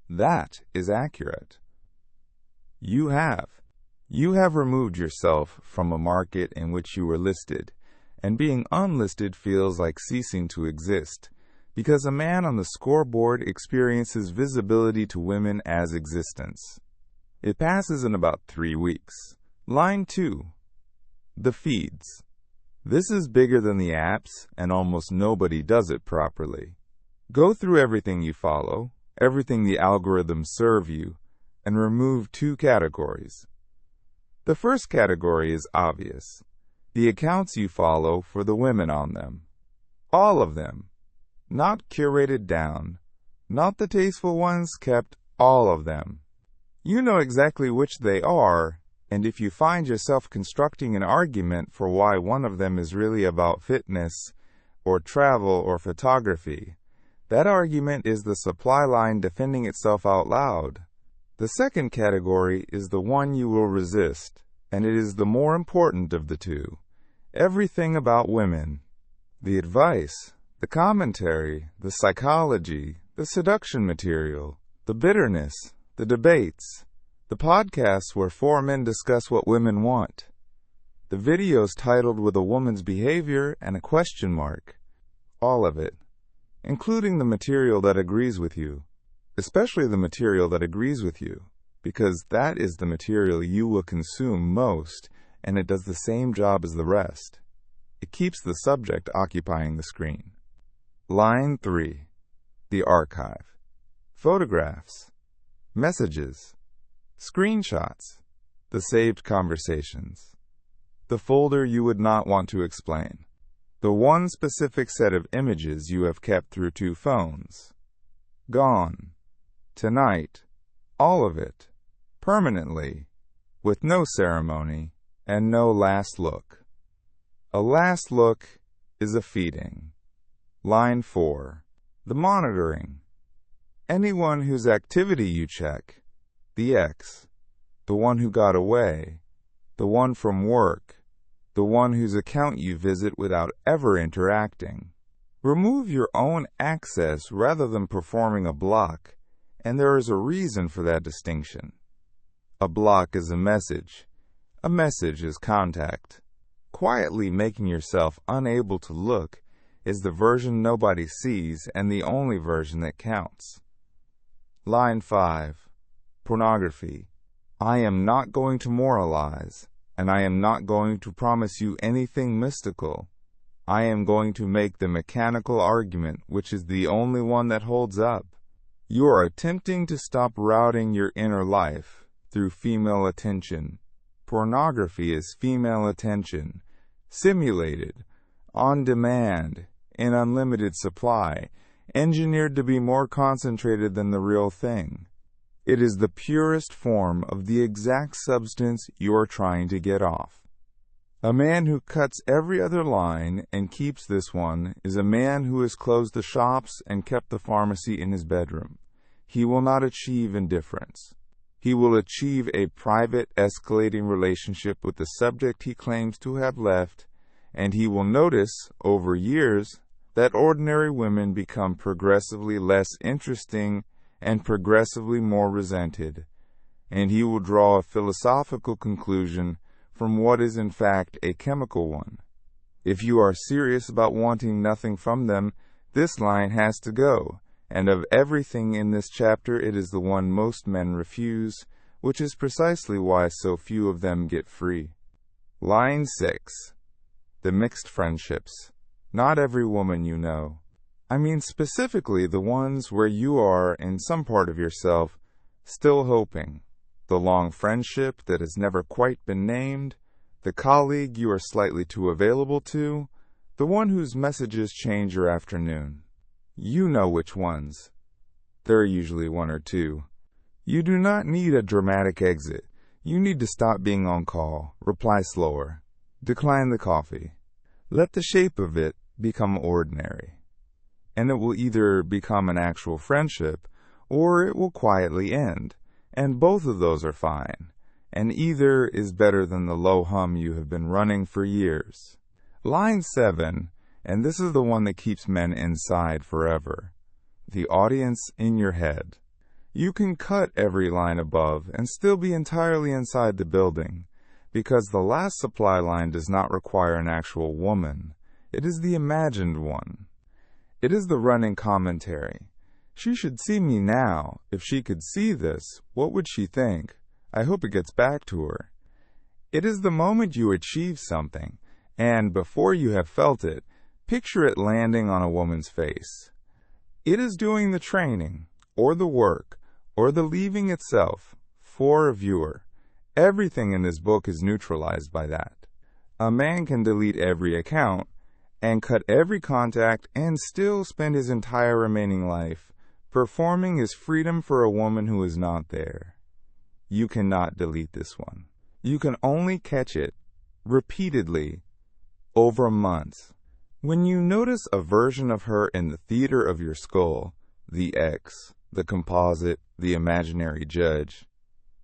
That is accurate. You have removed yourself from a market in which you were listed, and being unlisted feels like ceasing to exist, because a man on the scoreboard experiences visibility to women as existence. It passes in about 3 weeks. Line 2. The feeds. This is bigger than the apps, and almost nobody does it properly. Go through everything you follow, everything the algorithms serve you, and remove 2 categories. The first category is obvious. The accounts you follow for the women on them. All of them. Not curated down. Not the tasteful ones kept, all of them. You know exactly which they are, and if you find yourself constructing an argument for why one of them is really about fitness, or travel, or photography, that argument is the supply line defending itself out loud. The second category is the one you will resist, and it is the more important of the two. Everything about women. The advice, the commentary, the psychology, the seduction material, the bitterness, the debates, the podcasts where 4 men discuss what women want, the videos titled with a woman's behavior and a question mark. All of it, including the material that agrees with you. Especially the material that agrees with you, because that is the material you will consume most, and it does the same job as the rest. It keeps the subject occupying the screen. Line 3. The archive. Photographs. Messages. Screenshots. The saved conversations. The folder you would not want to explain. The one specific set of images you have kept through 2 phones. Gone. Tonight, all of it, permanently, with no ceremony and no last look. A last look is a feeding. Line 4. The monitoring. Anyone whose activity you check, the X, the one who got away, the one from work, the one whose account you visit without ever interacting. Remove your own access rather than performing a block. And there is a reason for that distinction. A block is a message. A message is contact. Quietly making yourself unable to look is the version nobody sees and the only version that counts. Line 5. Pornography. I am not going to moralize, and I am not going to promise you anything mystical. I am going to make the mechanical argument, which is the only one that holds up. You are attempting to stop routing your inner life through female attention. Pornography is female attention, simulated, on demand, in unlimited supply, engineered to be more concentrated than the real thing. It is the purest form of the exact substance you are trying to get off. A man who cuts every other line and keeps this one is a man who has closed the shops and kept the pharmacy in his bedroom. He will not achieve indifference. He will achieve a private, escalating relationship with the subject he claims to have left, and he will notice, over years, that ordinary women become progressively less interesting and progressively more resented, and he will draw a philosophical conclusion from what is in fact a chemical one. If you are serious about wanting nothing from them, this line has to go, and of everything in this chapter it is the one most men refuse, which is precisely why so few of them get free. Line 6. The mixed friendships. Not every woman you know. I mean specifically the ones where you are, in some part of yourself, still hoping. The long friendship that has never quite been named, the colleague you are slightly too available to, the one whose messages change your afternoon. You know which ones. There are usually one or two. You do not need a dramatic exit. You need to stop being on call, reply slower, decline the coffee. Let the shape of it become ordinary, and it will either become an actual friendship, or it will quietly end. And both of those are fine, and either is better than the low hum you have been running for years. Line 7, and this is the one that keeps men inside forever. The audience in your head. You can cut every line above and still be entirely inside the building, because the last supply line does not require an actual woman. It is the imagined one. It is the running commentary. She should see me now. If she could see this, what would she think? I hope it gets back to her. It is the moment you achieve something, and before you have felt it, picture it landing on a woman's face. It is doing the training, or the work, or the leaving itself, for a viewer. Everything in this book is neutralized by that. A man can delete every account, and cut every contact, and still spend his entire remaining life performing his freedom for a woman who is not there. You cannot delete this one. You can only catch it, repeatedly, over months. When you notice a version of her in the theater of your skull, the X, the composite, the imaginary judge,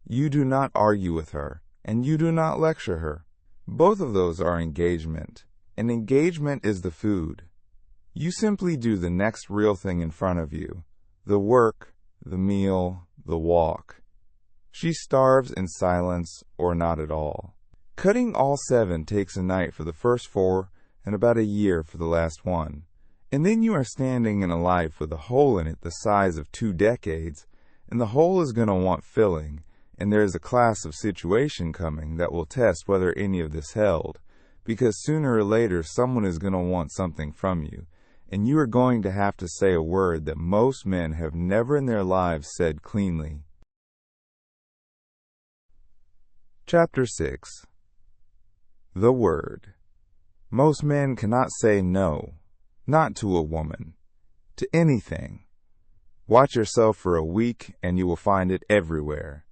you do not argue with her, and you do not lecture her. Both of those are engagement, and engagement is the food. You simply do the next real thing in front of you. The work, the meal, the walk. She starves in silence or not at all. Cutting all 7 takes a night for the first 4 and about a year for the last one. And then you are standing in a life with a hole in it the size of 2 decades, and the hole is going to want filling, and there is a class of situation coming that will test whether any of this held, because sooner or later someone is going to want something from you, and you are going to have to say a word that most men have never in their lives said cleanly. Chapter 6. The word. Most men cannot say no, not to a woman, to anything. Watch yourself for a week and you will find it everywhere.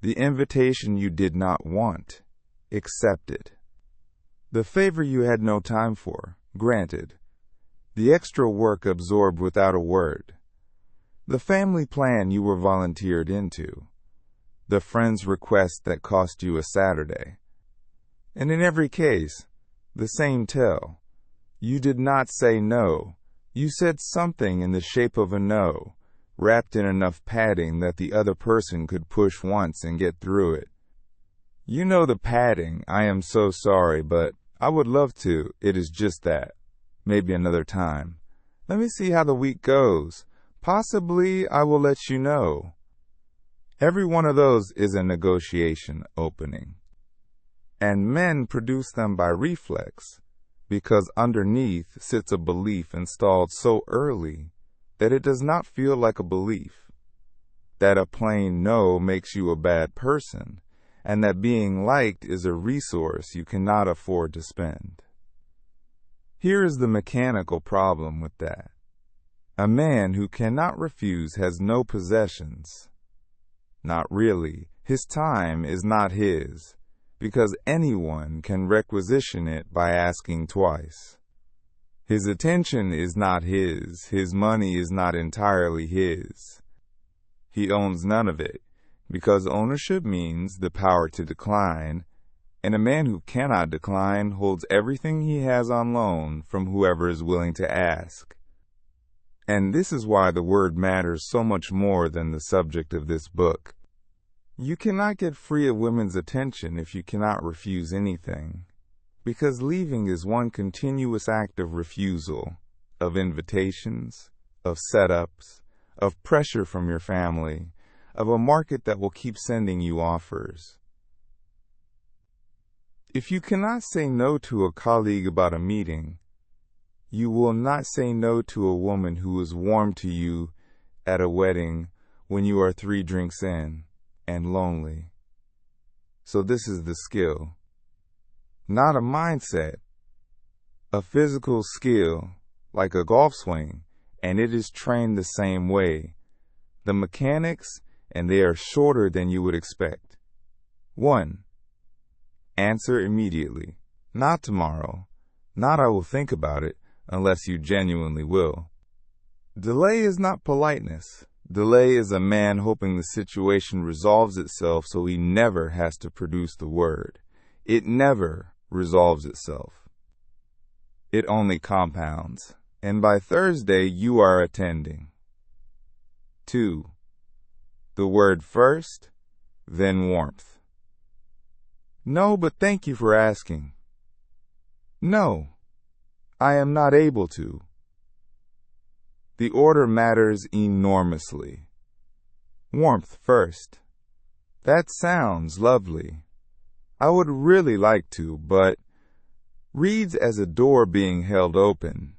The invitation you did not want, accepted. The favor you had no time for, granted. The extra work absorbed without a word. The family plan you were volunteered into. The friend's request that cost you a Saturday. And in every case, the same tale. You did not say no. You said something in the shape of a no, wrapped in enough padding that the other person could push once and get through it. You know the padding, I am so sorry, but I would love to, it is just that. Maybe another time. Let me see how the week goes. Possibly I will let you know. Every one of those is a negotiation opening. And men produce them by reflex, because underneath sits a belief installed so early that it does not feel like a belief, that a plain no makes you a bad person, and that being liked is a resource you cannot afford to spend. Here is the mechanical problem with that. A man who cannot refuse has no possessions. Not really. His time is not his. because anyone can requisition it by asking twice. His attention is not his money is not entirely his. He owns none of it, because ownership means the power to decline, and a man who cannot decline holds everything he has on loan from whoever is willing to ask. And this is why the word matters so much more than the subject of this book. You cannot get free of women's attention if you cannot refuse anything, because leaving is one continuous act of refusal, of invitations, of setups, of pressure from your family, of a market that will keep sending you offers. If you cannot say no to a colleague about a meeting, you will not say no to a woman who is warm to you at a wedding when you are 3 drinks in and lonely. So this is the skill. Not a mindset, a physical skill, like a golf swing, and it is trained the same way. The mechanics, and they are shorter than you would expect. 1. Answer immediately. Not tomorrow. Not I will think about it, unless you genuinely will. Delay is not politeness. Delay is a man hoping the situation resolves itself so he never has to produce the word. It never resolves itself. It only compounds, and by Thursday you are attending. 2. The word first, then warmth. No, but thank you for asking. No, I am not able to. The order matters enormously. Warmth first. That sounds lovely. I would really like to, but reads as a door being held open,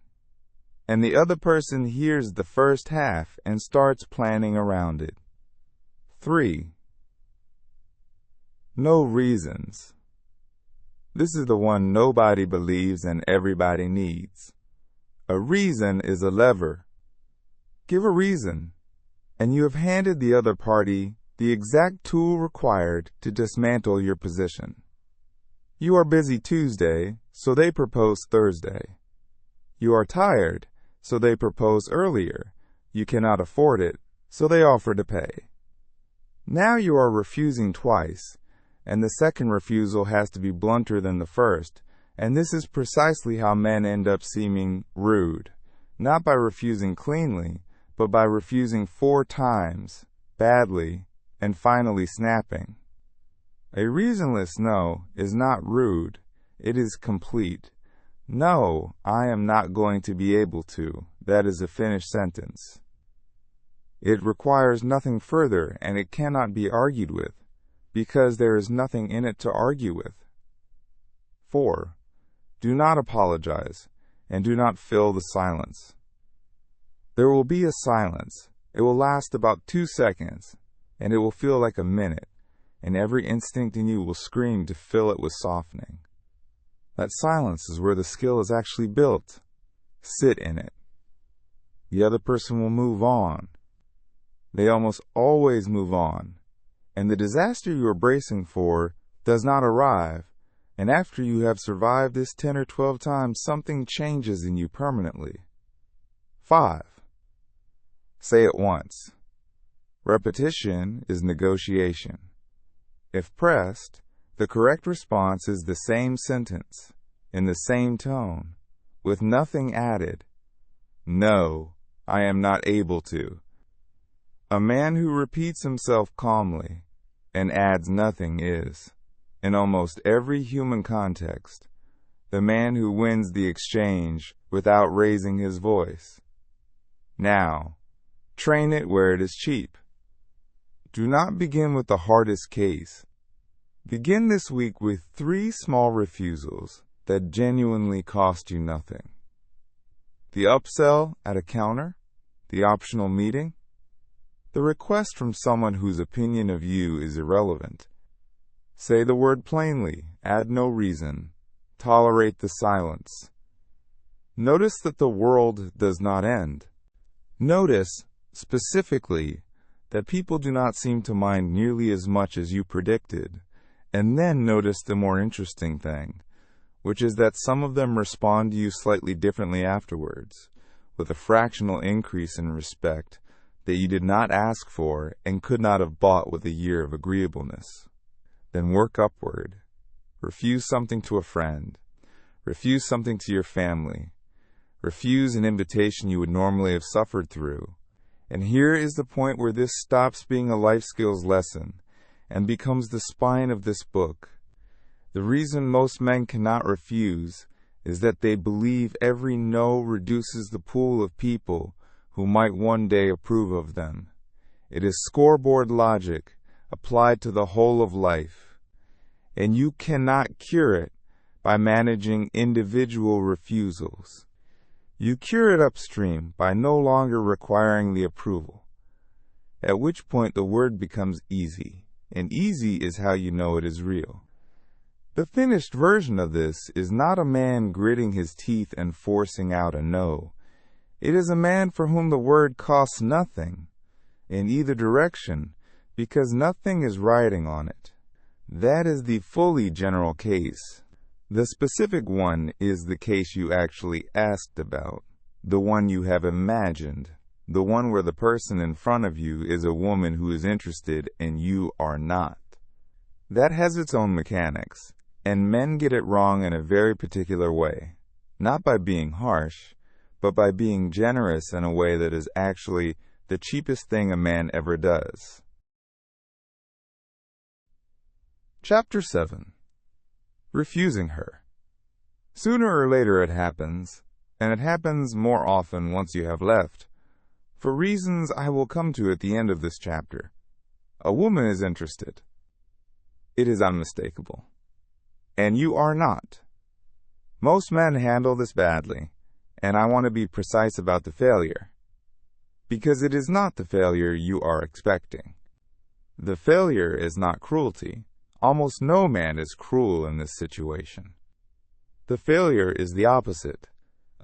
and the other person hears the first half and starts planning around it. 3. No reasons. This is the one nobody believes and everybody needs. A reason is a lever. Give a reason, and you have handed the other party the exact tool required to dismantle your position. You are busy Tuesday, so they propose Thursday. You are tired, so they propose earlier. You cannot afford it, so they offer to pay. Now you are refusing twice, and the second refusal has to be blunter than the first, and this is precisely how men end up seeming rude, not by refusing cleanly, but by refusing 4 times, badly, and finally snapping. A reasonless no is not rude, it is complete. No, I am not going to be able to. That is a finished sentence. It requires nothing further, and it cannot be argued with, because there is nothing in it to argue with. 4. Do not apologize, and do not fill the silence. There will be a silence. It will last about 2 seconds, and it will feel like a minute, and every instinct in you will scream to fill it with softening. That silence is where the skill is actually built. Sit in it. The other person will move on. They almost always move on, and the disaster you are bracing for does not arrive, and after you have survived this 10 or 12 times, something changes in you permanently. 5. Say it once. Repetition is negotiation. If pressed, the correct response is the same sentence, in the same tone, with nothing added. No, I am not able to. A man who repeats himself calmly and adds nothing is, in almost every human context, the man who wins the exchange without raising his voice. Now, train it where it is cheap. Do not begin with the hardest case. Begin this week with 3 small refusals that genuinely cost you nothing. The upsell at a counter, the optional meeting, the request from someone whose opinion of you is irrelevant. Say the word plainly, add no reason, tolerate the silence. Notice that the world does not end. Notice, specifically, that people do not seem to mind nearly as much as you predicted, And then notice the more interesting thing, which is that some of them respond to you slightly differently afterwards, with a fractional increase in respect that you did not ask for and could not have bought with a year of agreeableness. Then work upward. Refuse something to a friend. Refuse something to your family. Refuse an invitation you would normally have suffered through. And here is the point where this stops being a life skills lesson and becomes the spine of this book. The reason most men cannot refuse is that they believe every no reduces the pool of people who might one day approve of them. It is scoreboard logic applied to the whole of life, and you cannot cure it by managing individual refusals. You cure it upstream by no longer requiring the approval, at which point the word becomes easy, and easy is how you know it is real. The finished version of this is not a man gritting his teeth and forcing out a no. It is a man for whom the word costs nothing, in either direction, because nothing is riding on it. That is the fully general case. The specific one is the case you actually asked about, the one you have imagined, the one where the person in front of you is a woman who is interested and you are not. That has its own mechanics, and men get it wrong in a very particular way, not by being harsh, but by being generous in a way that is actually the cheapest thing a man ever does. Chapter 7. Refusing her. Sooner or later it happens, and it happens more often once you have left, for reasons I will come to at the end of this chapter. A woman is interested. It is unmistakable. And you are not. Most men handle this badly, and I want to be precise about the failure, because it is not the failure you are expecting. The failure is not cruelty. Almost no man is cruel in this situation. The failure is the opposite,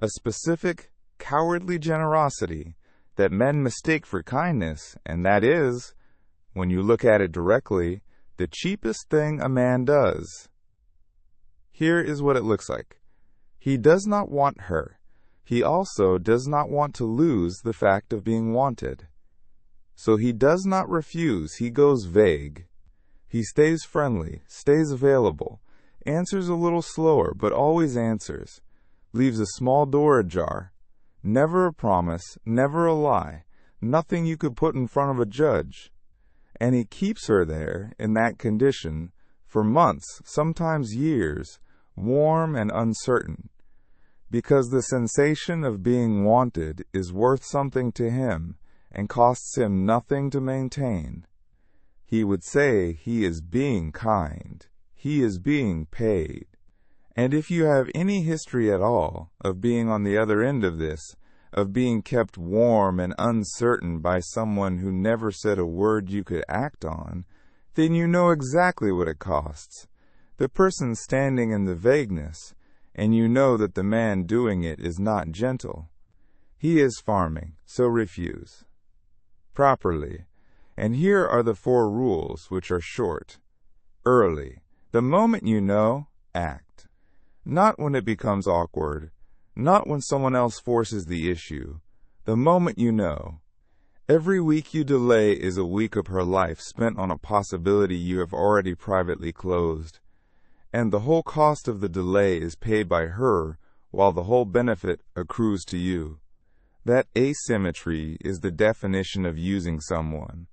a specific, cowardly generosity that men mistake for kindness, and that is, when you look at it directly, the cheapest thing a man does. Here is what it looks like. He does not want her. He also does not want to lose the fact of being wanted. So he does not refuse, he goes vague. He stays friendly, stays available, answers a little slower, but always answers, leaves a small door ajar, never a promise, never a lie, nothing you could put in front of a judge. And he keeps her there, in that condition, for months, sometimes years, warm and uncertain, because the sensation of being wanted is worth something to him and costs him nothing to maintain. He would say he is being kind, he is being paid. And if you have any history at all of being on the other end of this, of being kept warm and uncertain by someone who never said a word you could act on, then you know exactly what it costs. The person standing in the vagueness, and you know that the man doing it is not gentle. He is farming, so refuse. Properly. And here are the 4 rules, which are short. Early. The moment you know, act. Not when it becomes awkward. Not when someone else forces the issue. The moment you know. Every week you delay is a week of her life spent on a possibility you have already privately closed. And the whole cost of the delay is paid by her, while the whole benefit accrues to you. That asymmetry is the definition of using someone.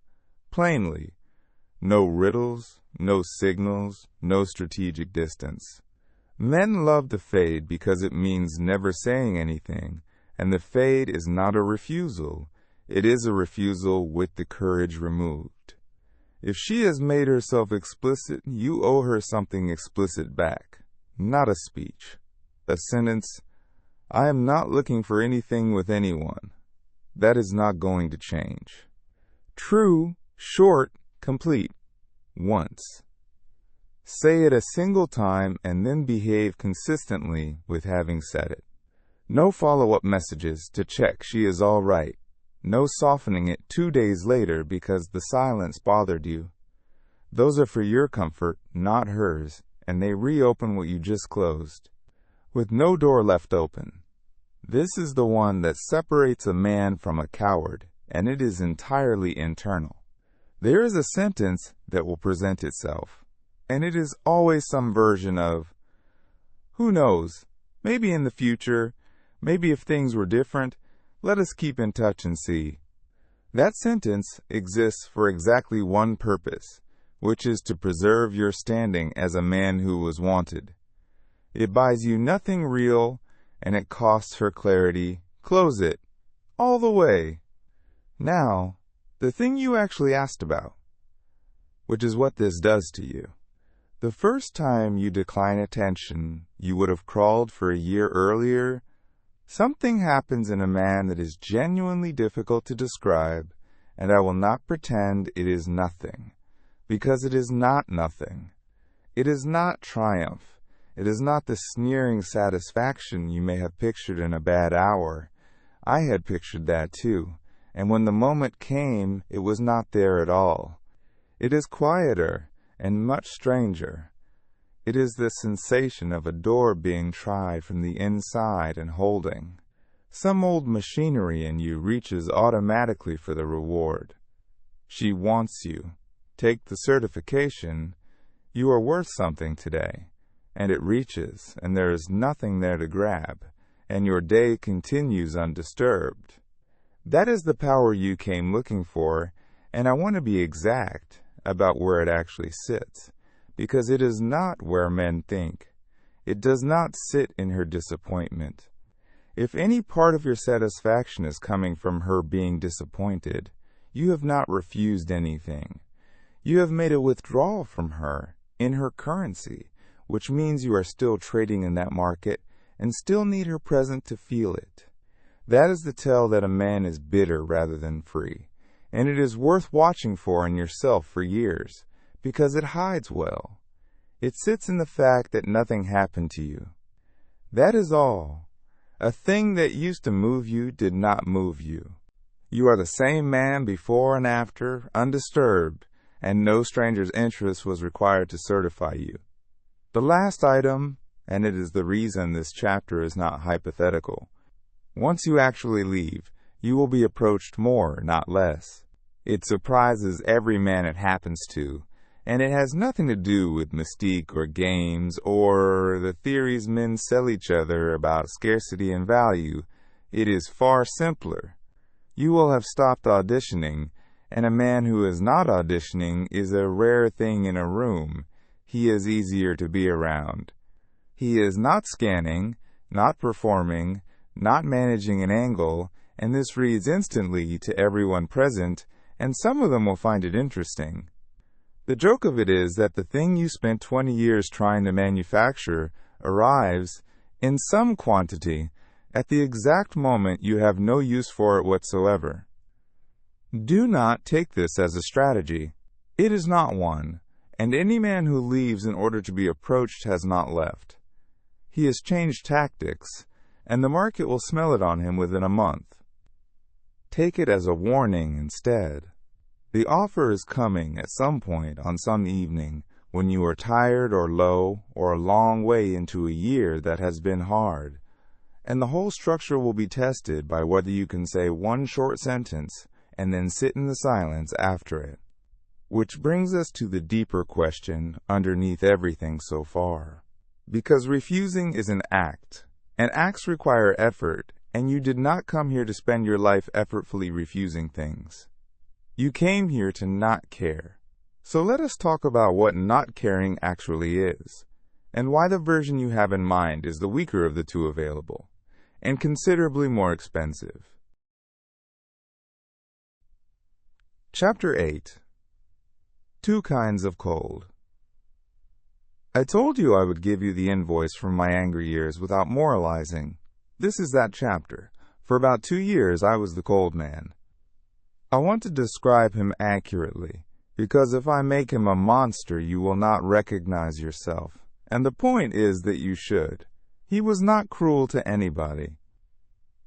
Plainly, no riddles, no signals, no strategic distance. Men love to fade because it means never saying anything, and the fade is not a refusal. It is a refusal with the courage removed. If she has made herself explicit, you owe her something explicit back, not a speech, a sentence. I am not looking for anything with anyone. That is not going to change. True, short, complete. Once. Say it a single time and then behave consistently with having said it. No follow-up messages to check she is all right. No softening it 2 days later because the silence bothered you. Those are for your comfort, not hers, and they reopen what you just closed, with no door left open. This is the one that separates a man from a coward, and it is entirely internal. There is a sentence that will present itself, and it is always some version of, "Who knows? Maybe in the future, maybe if things were different, let us keep in touch and see." That sentence exists for exactly one purpose, which is to preserve your standing as a man who was wanted. It buys you nothing real, and it costs her clarity. Close it, all the way. Now, the thing you actually asked about, which is what this does to you. The first time you decline attention you would have crawled for a year earlier, something happens in a man that is genuinely difficult to describe, and I will not pretend it is nothing, because it is not nothing. It is not triumph. It is not the sneering satisfaction you may have pictured in a bad hour. I had pictured that too, and when the moment came, it was not there at all. It is quieter and much stranger. It is the sensation of a door being tried from the inside and holding. Some old machinery in you reaches automatically for the reward. She wants you. Take the certification. You are worth something today. And it reaches, and there is nothing there to grab, and your day continues undisturbed. That is the power you came looking for, and I want to be exact about where it actually sits, because it is not where men think. It does not sit in her disappointment. If any part of your satisfaction is coming from her being disappointed, you have not refused anything. You have made a withdrawal from her in her currency, which means you are still trading in that market and still need her present to feel it. That is the tell that a man is bitter rather than free, and it is worth watching for in yourself for years, because it hides well. It sits in the fact that nothing happened to you. That is all. A thing that used to move you did not move you. You are the same man before and after, undisturbed, and no stranger's interest was required to certify you. The last item, and it is the reason this chapter is not hypothetical. Once you actually leave, you will be approached more, not less. It surprises every man it happens to, and it has nothing to do with mystique or games or the theories men sell each other about scarcity and value. It is far simpler. You will have stopped auditioning, and a man who is not auditioning is a rare thing in a room. He is easier to be around. He is not scanning, not performing, not managing an angle, and this reads instantly to everyone present, and some of them will find it interesting. The joke of it is that the thing you spent 20 years trying to manufacture arrives, in some quantity, at the exact moment you have no use for it whatsoever. Do not take this as a strategy. It is not one, and any man who leaves in order to be approached has not left. He has changed tactics, and the market will smell it on him within a month. Take it as a warning instead. The offer is coming at some point on some evening when you are tired or low or a long way into a year that has been hard, and the whole structure will be tested by whether you can say one short sentence and then sit in the silence after it. Which brings us to the deeper question underneath everything so far. Because refusing is an act, and acts require effort, and you did not come here to spend your life effortfully refusing things. You came here to not care. So let us talk about what not caring actually is, and why the version you have in mind is the weaker of the two available, and considerably more expensive. Chapter 8. Two Kinds of Cold. I told you I would give you the invoice from my angry years without moralizing. This is that chapter. For about 2 years I was the cold man. I want to describe him accurately, because if I make him a monster you will not recognize yourself, and the point is that you should. He was not cruel to anybody.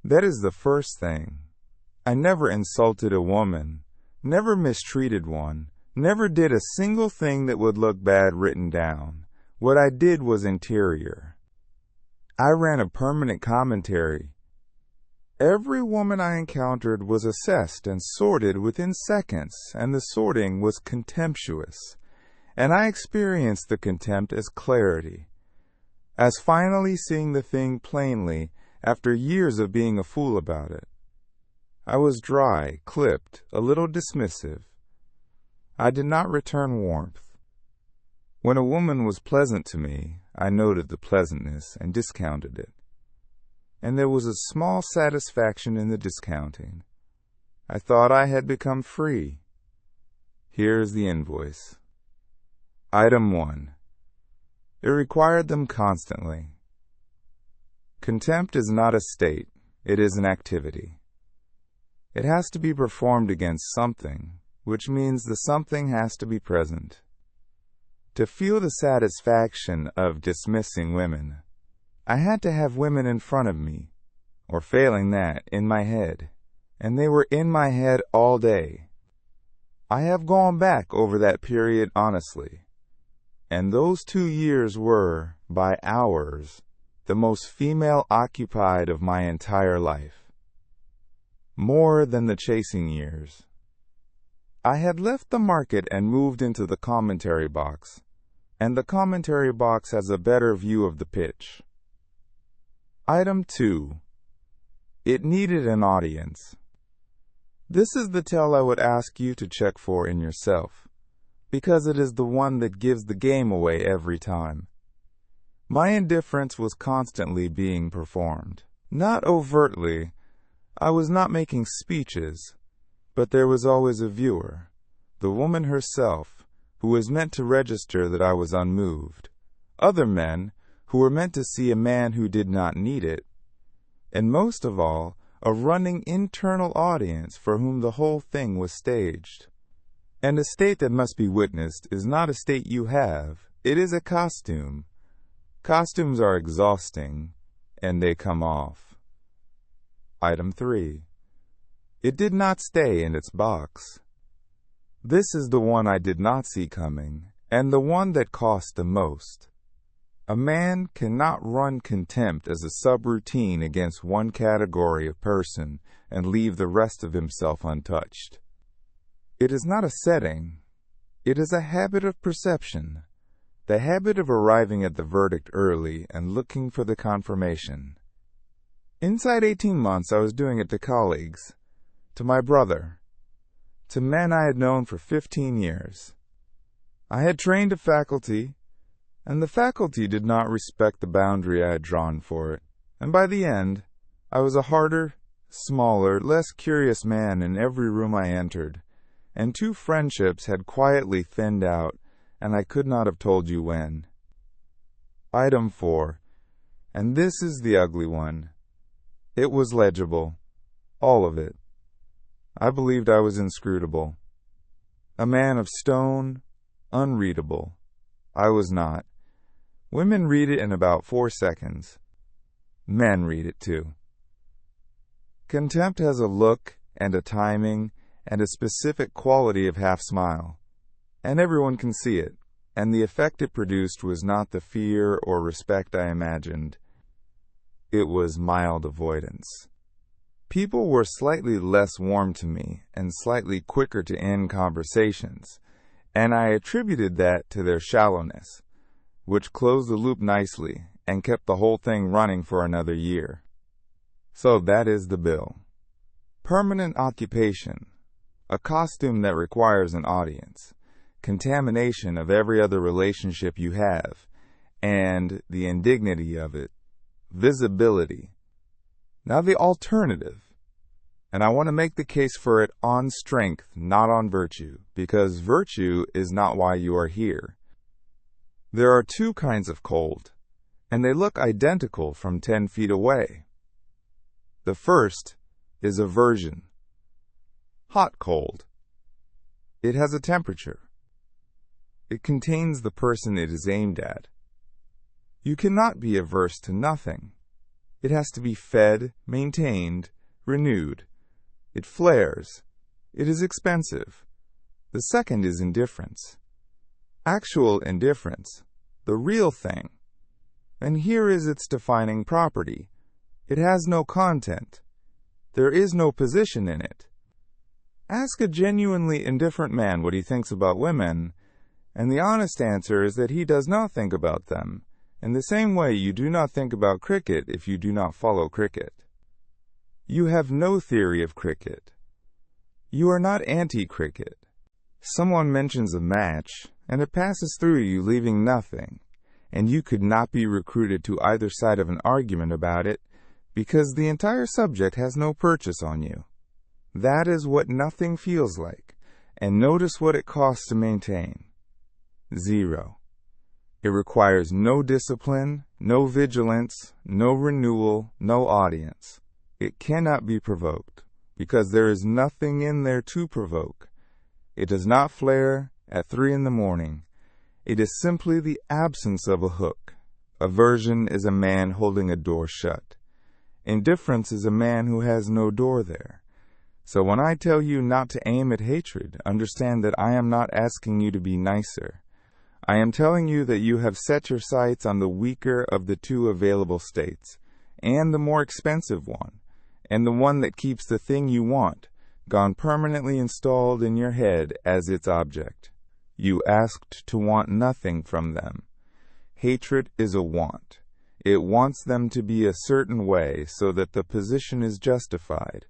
That is the first thing. I never insulted a woman, never mistreated one, Never did a single thing that would look bad written down. What I did was interior. I ran a permanent commentary. Every woman I encountered was assessed and sorted within seconds, and the sorting was contemptuous. And I experienced the contempt as clarity, as finally seeing the thing plainly after years of being a fool about it. I was dry, clipped, a little dismissive. I did not return warmth. When a woman was pleasant to me, I noted the pleasantness and discounted it. And there was a small satisfaction in the discounting. I thought I had become free. Here is the invoice. Item 1. It required them constantly. Contempt is not a state, it is an activity. It has to be performed against something, which means the something has to be present. To feel the satisfaction of dismissing women, I had to have women in front of me, or failing that, in my head, and they were in my head all day. I have gone back over that period honestly, and those 2 years were, by hours, the most female-occupied of my entire life. More than the chasing years. I had left the market and moved into the commentary box, and the commentary box has a better view of the pitch. Item 2. It needed an audience. This is the tell I would ask you to check for in yourself, because it is the one that gives the game away every time. My indifference was constantly being performed. Not overtly. I was not making speeches, but there was always a viewer, the woman herself, who was meant to register that I was unmoved, other men who were meant to see a man who did not need it, and most of all, a running internal audience for whom the whole thing was staged. And a state that must be witnessed is not a state you have, it is a costume. Costumes are exhausting, and they come off. Item 3. It did not stay in its box. This is the one I did not see coming, and the one that cost the most. A man cannot run contempt as a subroutine against one category of person and leave the rest of himself untouched. It is not a setting. It is a habit of perception, the habit of arriving at the verdict early and looking for the confirmation. Inside 18 months, I was doing it to colleagues, to my brother, to men I had known for 15 years. I had trained a faculty, and the faculty did not respect the boundary I had drawn for it, and by the end, I was a harder, smaller, less curious man in every room I entered, and 2 friendships had quietly thinned out, and I could not have told you when. Item 4, and this is the ugly one. It was legible, all of it. I believed I was inscrutable. A man of stone, unreadable. I was not. Women read it in about 4 seconds. Men read it too. Contempt has a look and a timing and a specific quality of half-smile, and everyone can see it, and the effect it produced was not the fear or respect I imagined. It was mild avoidance. People were slightly less warm to me and slightly quicker to end conversations, and I attributed that to their shallowness, which closed the loop nicely and kept the whole thing running for another year. So that is the bill. Permanent occupation, a costume that requires an audience, contamination of every other relationship you have, and the indignity of it, visibility. Now the alternative, and I want to make the case for it on strength, not on virtue, because virtue is not why you are here. There are 2 kinds of cold, and they look identical from 10 feet away. The first is aversion. Hot cold. It has a temperature. It contains the person it is aimed at. You cannot be averse to nothing. It has to be fed, maintained, renewed. It flares. It is expensive. The second is indifference. Actual indifference, the real thing. And here is its defining property. It has no content. There is no position in it. Ask a genuinely indifferent man what he thinks about women, and the honest answer is that he does not think about them, in the same way you do not think about cricket if you do not follow cricket. You have no theory of cricket. You are not anti-cricket. Someone mentions a match, and it passes through you leaving nothing, and you could not be recruited to either side of an argument about it because the entire subject has no purchase on you. That is what nothing feels like, and notice what it costs to maintain. 0. It requires no discipline, no vigilance, no renewal, no audience. It cannot be provoked, because there is nothing in there to provoke. It does not flare at 3 in the morning. It is simply the absence of a hook. Aversion is a man holding a door shut. Indifference is a man who has no door there. So when I tell you not to aim at hatred, understand that I am not asking you to be nicer. I am telling you that you have set your sights on the weaker of the two available states, and the more expensive one, and the one that keeps the thing you want, gone permanently installed in your head as its object. You asked to want nothing from them. Hatred is a want. It wants them to be a certain way so that the position is justified.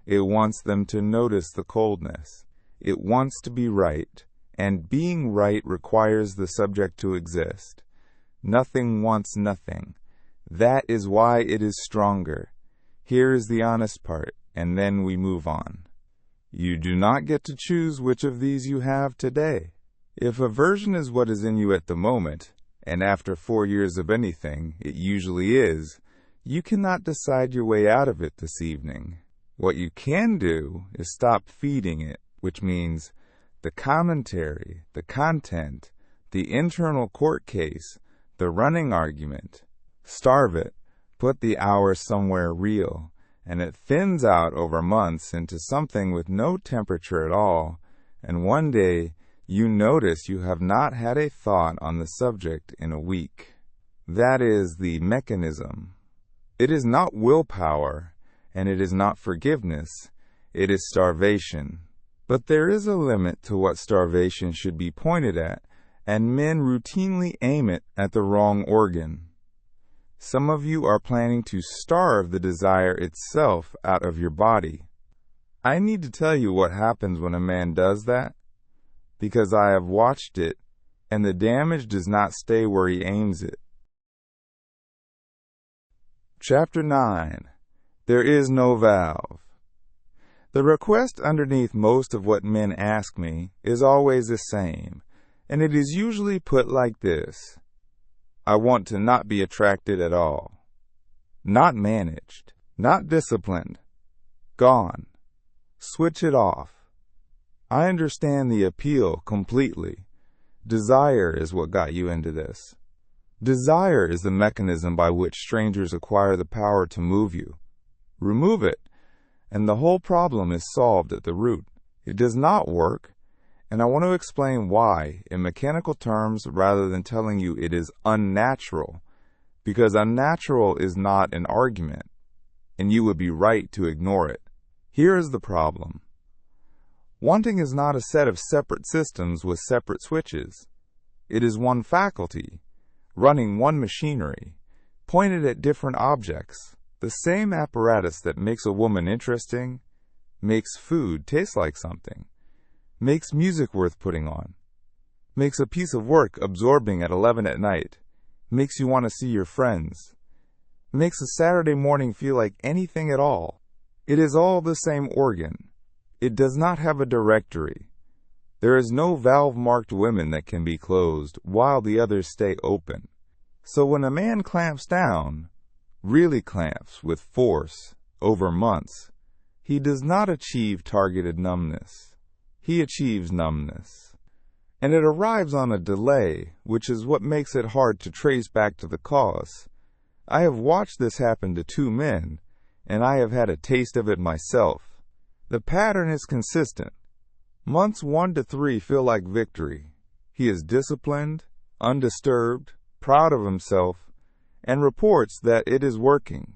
It wants them to notice the coldness. It wants to be right, and being right requires the subject to exist. Nothing wants nothing. That is why it is stronger. Here is the honest part, and then we move on. You do not get to choose which of these you have today. If aversion is what is in you at the moment, and after 4 years of anything, it usually is, you cannot decide your way out of it this evening. What you can do is stop feeding it, which means the commentary, the content, the internal court case, the running argument. Starve it, put the hours somewhere real, and it thins out over months into something with no temperature at all, and one day you notice you have not had a thought on the subject in a week. That is the mechanism. It is not willpower, and it is not forgiveness. It is starvation. But there is a limit to what starvation should be pointed at, and men routinely aim it at the wrong organ. Some of you are planning to starve the desire itself out of your body. I need to tell you what happens when a man does that, because I have watched it, and the damage does not stay where he aims it. Chapter 9. There is no valve. The request underneath most of what men ask me is always the same, and it is usually put like this. I want to not be attracted at all. Not managed. Not disciplined. Gone. Switch it off. I understand the appeal completely. Desire is what got you into this. Desire is the mechanism by which strangers acquire the power to move you. Remove it, and the whole problem is solved at the root. It does not work, and I want to explain why in mechanical terms rather than telling you it is unnatural, because unnatural is not an argument, and you would be right to ignore it. Here is the problem. Wanting is not a set of separate systems with separate switches. It is one faculty, running one machinery, pointed at different objects. The same apparatus that makes a woman interesting, makes food taste like something, makes music worth putting on, makes a piece of work absorbing at 11 at night, makes you want to see your friends, makes a Saturday morning feel like anything at all. It is all the same organ. It does not have a directory. There is no valve-marked women that can be closed while the others stay open. So when a man clamps down, really clamps with force over months, he does not achieve targeted numbness. He achieves numbness. And it arrives on a delay, which is what makes it hard to trace back to the cause. I have watched this happen to 2 men, and I have had a taste of it myself. The pattern is consistent. Months 1 to 3 feel like victory. He is disciplined, undisturbed, proud of himself, and reports that it is working.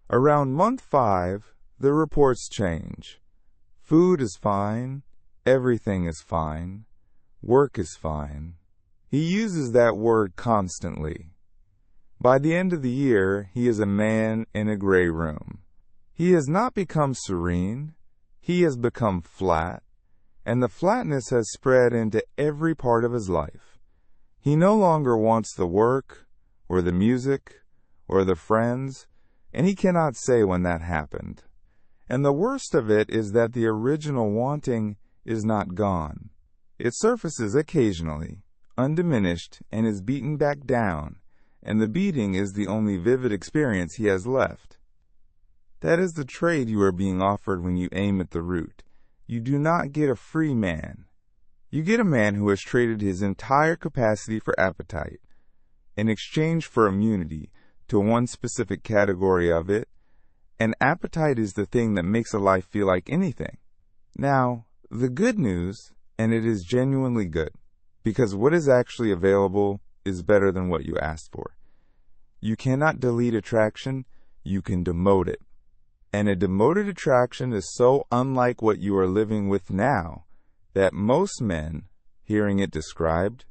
Around month 5, the reports change. Food is fine, everything is fine, work is fine. He uses that word constantly. By the end of the year, he is a man in a gray room. He has not become serene, he has become flat, and the flatness has spread into every part of his life. He no longer wants the work, or the music, or the friends, and he cannot say when that happened. And the worst of it is that the original wanting is not gone. It surfaces occasionally, undiminished, and is beaten back down, and the beating is the only vivid experience he has left. That is the trade you are being offered when you aim at the root. You do not get a free man. You get a man who has traded his entire capacity for appetite, in exchange for immunity to one specific category of it, and appetite is the thing that makes a life feel like anything. Now, the good news, and it is genuinely good, because what is actually available is better than what you asked for. You cannot delete attraction, you can demote it. And a demoted attraction is so unlike what you are living with now that most men, hearing it described,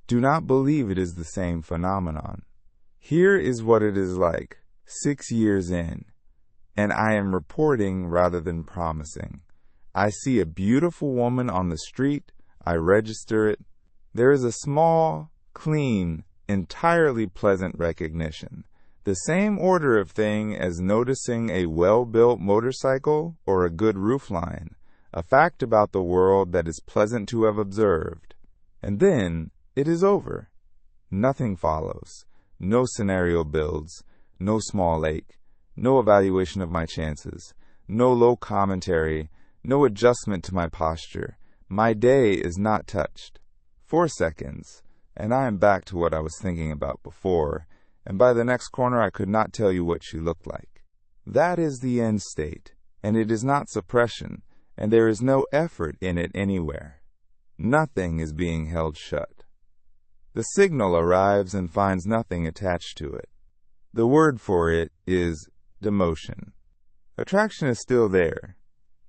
do not believe it is the same phenomenon. Here is what it is like 6 years in, and I am reporting rather than promising. I see a beautiful woman on the street, I register it. There is a small, clean, entirely pleasant recognition. The same order of thing as noticing a well-built motorcycle or a good roofline, a fact about the world that is pleasant to have observed. And then it is over. Nothing follows. No scenario builds, no small ache, no evaluation of my chances, no low commentary, no adjustment to my posture. My day is not touched. 4 seconds, and I am back to what I was thinking about before, and by the next corner I could not tell you what she looked like. That is the end state, and it is not suppression, and there is no effort in it anywhere. Nothing is being held shut. The signal arrives and finds nothing attached to it. The word for it is demotion. Attraction is still there.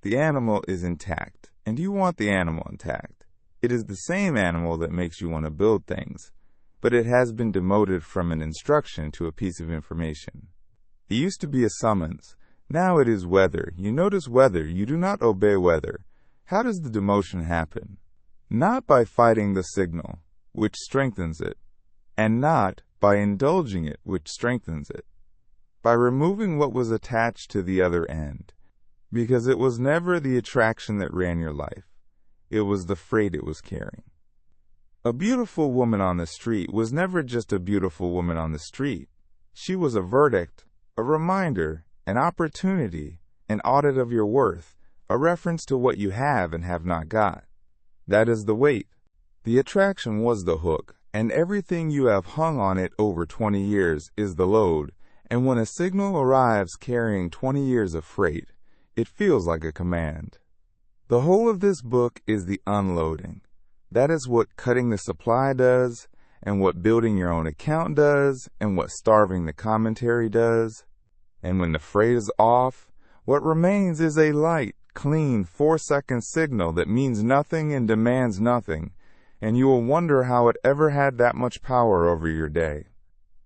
The animal is intact, and you want the animal intact. It is the same animal that makes you want to build things, but it has been demoted from an instruction to a piece of information. It used to be a summons. Now it is weather. You notice weather. You do not obey weather. How does the demotion happen? Not by fighting the signal, which strengthens it, and not by indulging it, which strengthens it. By removing what was attached to the other end, because it was never the attraction that ran your life. It was the freight it was carrying. A beautiful woman on the street was never just a beautiful woman on the street. She was a verdict, a reminder, an opportunity, an audit of your worth, a reference to what you have and have not got. That is the weight. The attraction was the hook, and everything you have hung on it over 20 years is the load, and when a signal arrives carrying 20 years of freight, it feels like a command. The whole of this book is the unloading. That is what cutting the supply does, and what building your own account does, and what starving the commentary does. And when the freight is off, what remains is a light, clean 4-second signal that means nothing and demands nothing, and you will wonder how it ever had that much power over your day.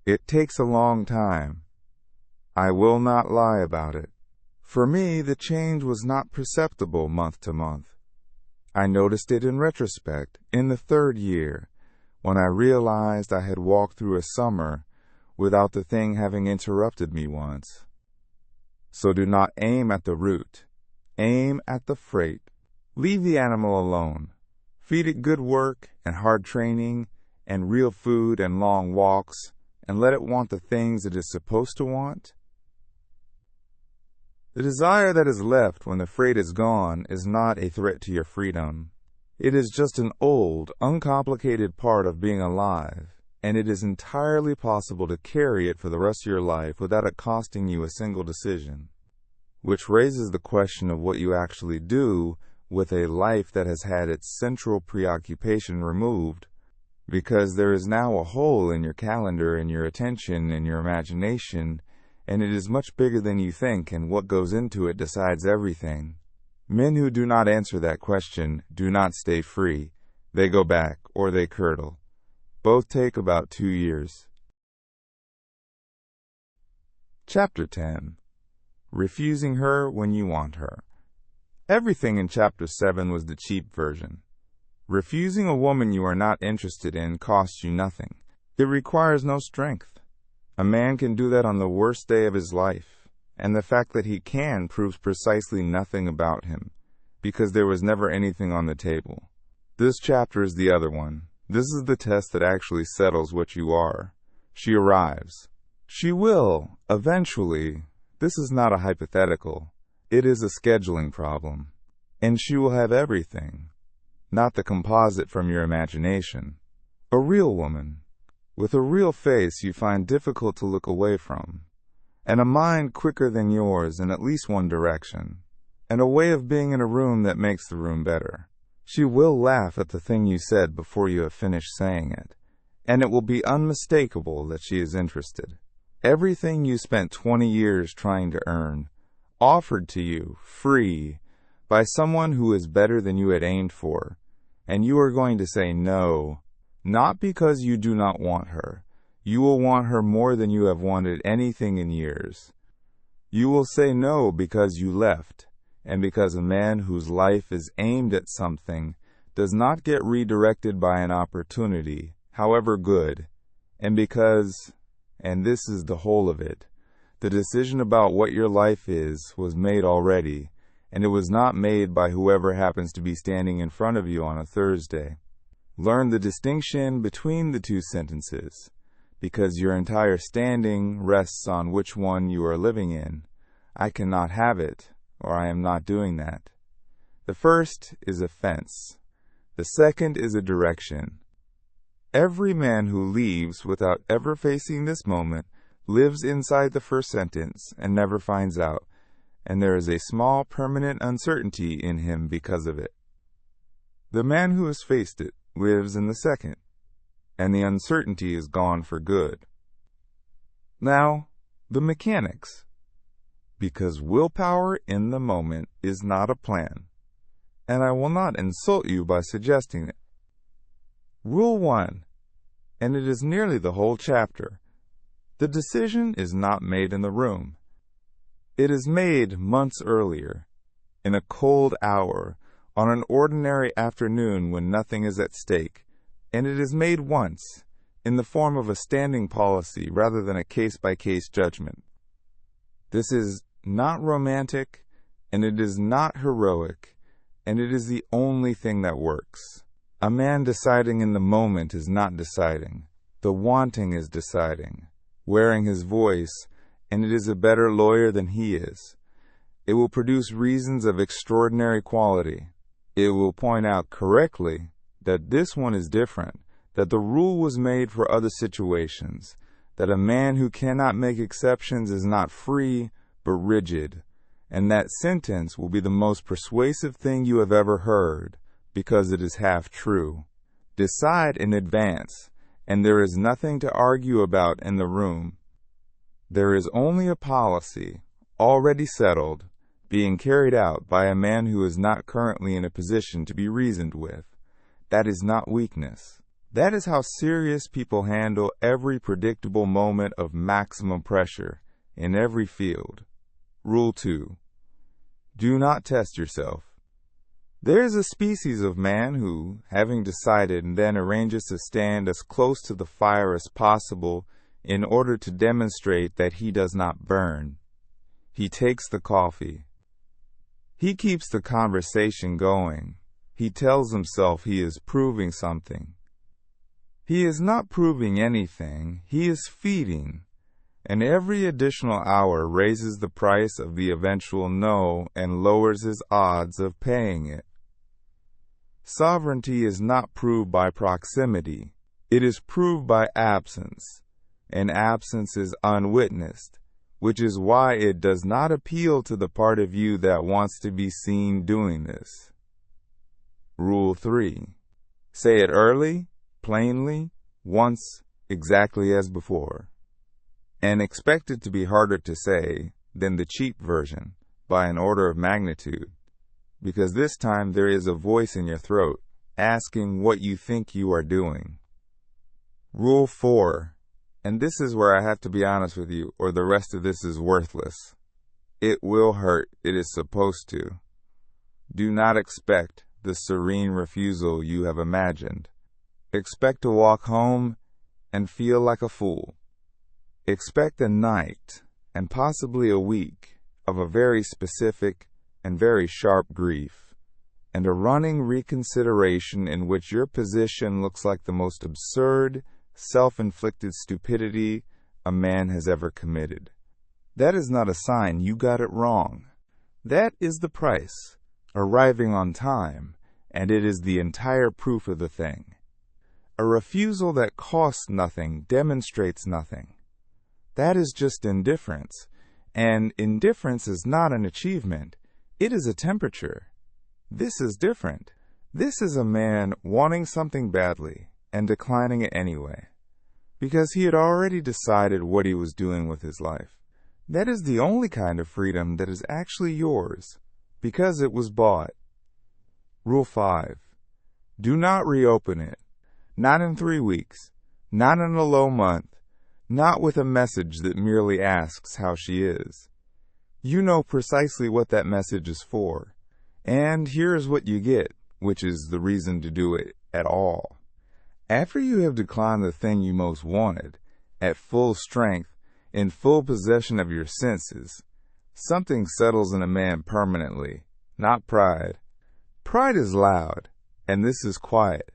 It takes a long time. I will not lie about it. For me, the change was not perceptible month to month. I noticed it in retrospect, in the 3rd year, when I realized I had walked through a summer without the thing having interrupted me once. So do not aim at the root. Aim at the freight. Leave the animal alone. Feed it good work and hard training and real food and long walks, and let it want the things it is supposed to want. The desire that is left when the freight is gone is not a threat to your freedom. It is just an old, uncomplicated part of being alive, and it is entirely possible to carry it for the rest of your life without it costing you a single decision. Which raises the question of what you actually do with a life that has had its central preoccupation removed, because there is now a hole in your calendar, in your attention, in your imagination, and it is much bigger than you think, and what goes into it decides everything. Men who do not answer that question do not stay free. They go back, or they curdle. Both take about 2 years. Chapter 10. Refusing her when you want her. Everything in Chapter 7 was the cheap version. Refusing a woman you are not interested in costs you nothing. It requires no strength. A man can do that on the worst day of his life, and the fact that he can proves precisely nothing about him, because there was never anything on the table. This chapter is the other one. This is the test that actually settles what you are. She arrives. She will, eventually. This is not a hypothetical. It is a scheduling problem. And she will have everything, not the composite from your imagination. A real woman, with a real face you find difficult to look away from, and a mind quicker than yours in at least one direction, and a way of being in a room that makes the room better. She will laugh at the thing you said before you have finished saying it, and it will be unmistakable that she is interested. Everything you spent 20 years trying to earn, offered to you, free, by someone who is better than you had aimed for, and you are going to say no, not because you do not want her. You will want her more than you have wanted anything in years. You will say no because you left, and because a man whose life is aimed at something does not get redirected by an opportunity, however good, and because, and this is the whole of it, the decision about what your life is was made already, and it was not made by whoever happens to be standing in front of you on a Thursday. Learn the distinction between the two sentences, because your entire standing rests on which one you are living in. I cannot have it, or I am not doing that. The first is a fence. The second is a direction. Every man who leaves without ever facing this moment lives inside the first sentence and never finds out, and there is a small permanent uncertainty in him because of it. The man who has faced it lives in the second, and the uncertainty is gone for good. Now, the mechanics. Because willpower in the moment is not a plan, and I will not insult you by suggesting it. Rule 1, and it is nearly the whole chapter. The decision is not made in the room. It is made months earlier, in a cold hour, on an ordinary afternoon when nothing is at stake, and it is made once, in the form of a standing policy rather than a case-by-case judgment. This is not romantic, and it is not heroic, and it is the only thing that works. A man deciding in the moment is not deciding. The wanting is deciding, wearing his voice, and it is a better lawyer than he is. It will produce reasons of extraordinary quality. It will point out correctly that this one is different, that the rule was made for other situations, that a man who cannot make exceptions is not free, but rigid, and that sentence will be the most persuasive thing you have ever heard, because it is half true. Decide in advance, and there is nothing to argue about in the room. There is only a policy, already settled, being carried out by a man who is not currently in a position to be reasoned with. That is not weakness. That is how serious people handle every predictable moment of maximum pressure in every field. Rule 2. Do not test yourself. There is a species of man who, having decided, then arranges to stand as close to the fire as possible in order to demonstrate that he does not burn. He takes the coffee. He keeps the conversation going. He tells himself he is proving something. He is not proving anything. He is feeding. And every additional hour raises the price of the eventual no and lowers his odds of paying it. Sovereignty is not proved by proximity. It is proved by absence, and absence is unwitnessed, which is why it does not appeal to the part of you that wants to be seen doing this. Rule 3. Say it early, plainly, once, exactly as before. And expect it to be harder to say than the cheap version, by an order of magnitude, because this time there is a voice in your throat asking what you think you are doing. Rule 4. And this is where I have to be honest with you, or the rest of this is worthless. It will hurt. It is supposed to. Do not expect the serene refusal you have imagined. Expect to walk home and feel like a fool. Expect a night, and possibly a week, of a very specific and very sharp grief, and a running reconsideration in which your position looks like the most absurd, self-inflicted stupidity a man has ever committed. That is not a sign you got it wrong. That is the price, arriving on time, and it is the entire proof of the thing. A refusal that costs nothing demonstrates nothing. That is just indifference, and indifference is not an achievement. It is a temperature. This is different. This is a man wanting something badly and declining it anyway, because he had already decided what he was doing with his life. That is the only kind of freedom that is actually yours, because it was bought. Rule 5. Do not reopen it. Not in 3 weeks. Not in a low month. Not with a message that merely asks how she is. You know precisely what that message is for. And here is what you get, which is the reason to do it at all. After you have declined the thing you most wanted, at full strength, in full possession of your senses, something settles in a man permanently, not pride. Pride is loud, and this is quiet.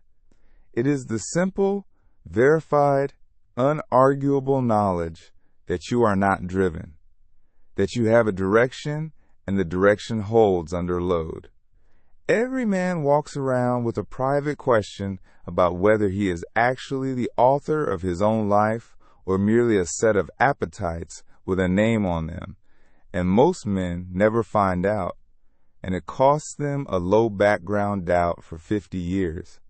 It is the simple, verified, unarguable knowledge that you are not driven, that you have a direction, and the direction holds under load. Every man walks around with a private question about whether he is actually the author of his own life or merely a set of appetites with a name on them, and most men never find out, and it costs them a low background doubt for 50 years.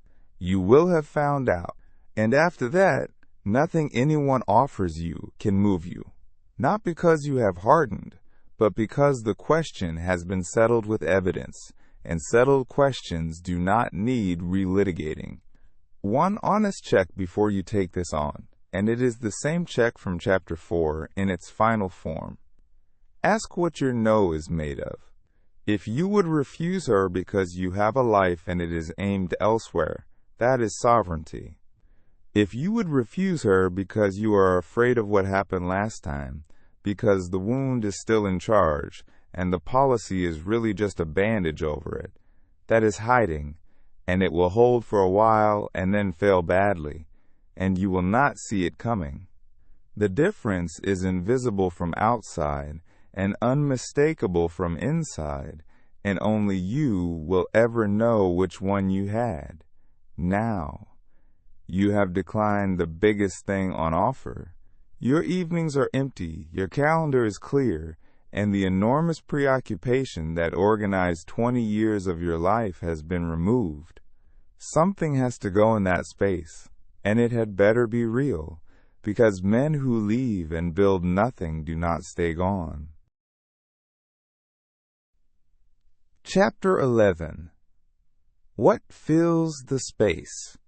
You will have found out, and after that, nothing anyone offers you can move you, not because you have hardened, but because the question has been settled with evidence, and settled questions do not need relitigating. One honest check before you take this on, and it is the same check from Chapter 4 in its final form. Ask what your no is made of. If you would refuse her because you have a life and it is aimed elsewhere, that is sovereignty. If you would refuse her because you are afraid of what happened last time, because the wound is still in charge, and the policy is really just a bandage over it, that is hiding, and it will hold for a while and then fail badly, and you will not see it coming. The difference is invisible from outside and unmistakable from inside, and only you will ever know which one you had. Now, you have declined the biggest thing on offer. Your evenings are empty, your calendar is clear, and the enormous preoccupation that organized 20 years of your life has been removed. Something has to go in that space, and it had better be real, because men who leave and build nothing do not stay gone. Chapter 11. What fills the space?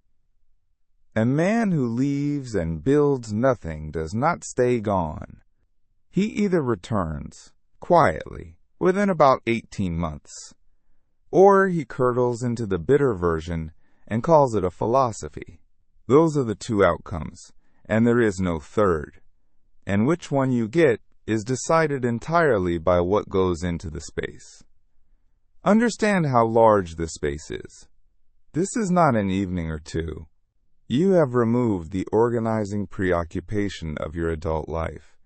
A man who leaves and builds nothing does not stay gone. He either returns, quietly, within about 18 months, or he curdles into the bitter version and calls it a philosophy. Those are the two outcomes, and there is no third. And which one you get is decided entirely by what goes into the space. Understand how large this space is. This is not an evening or two. You have removed the organizing preoccupation of your adult life,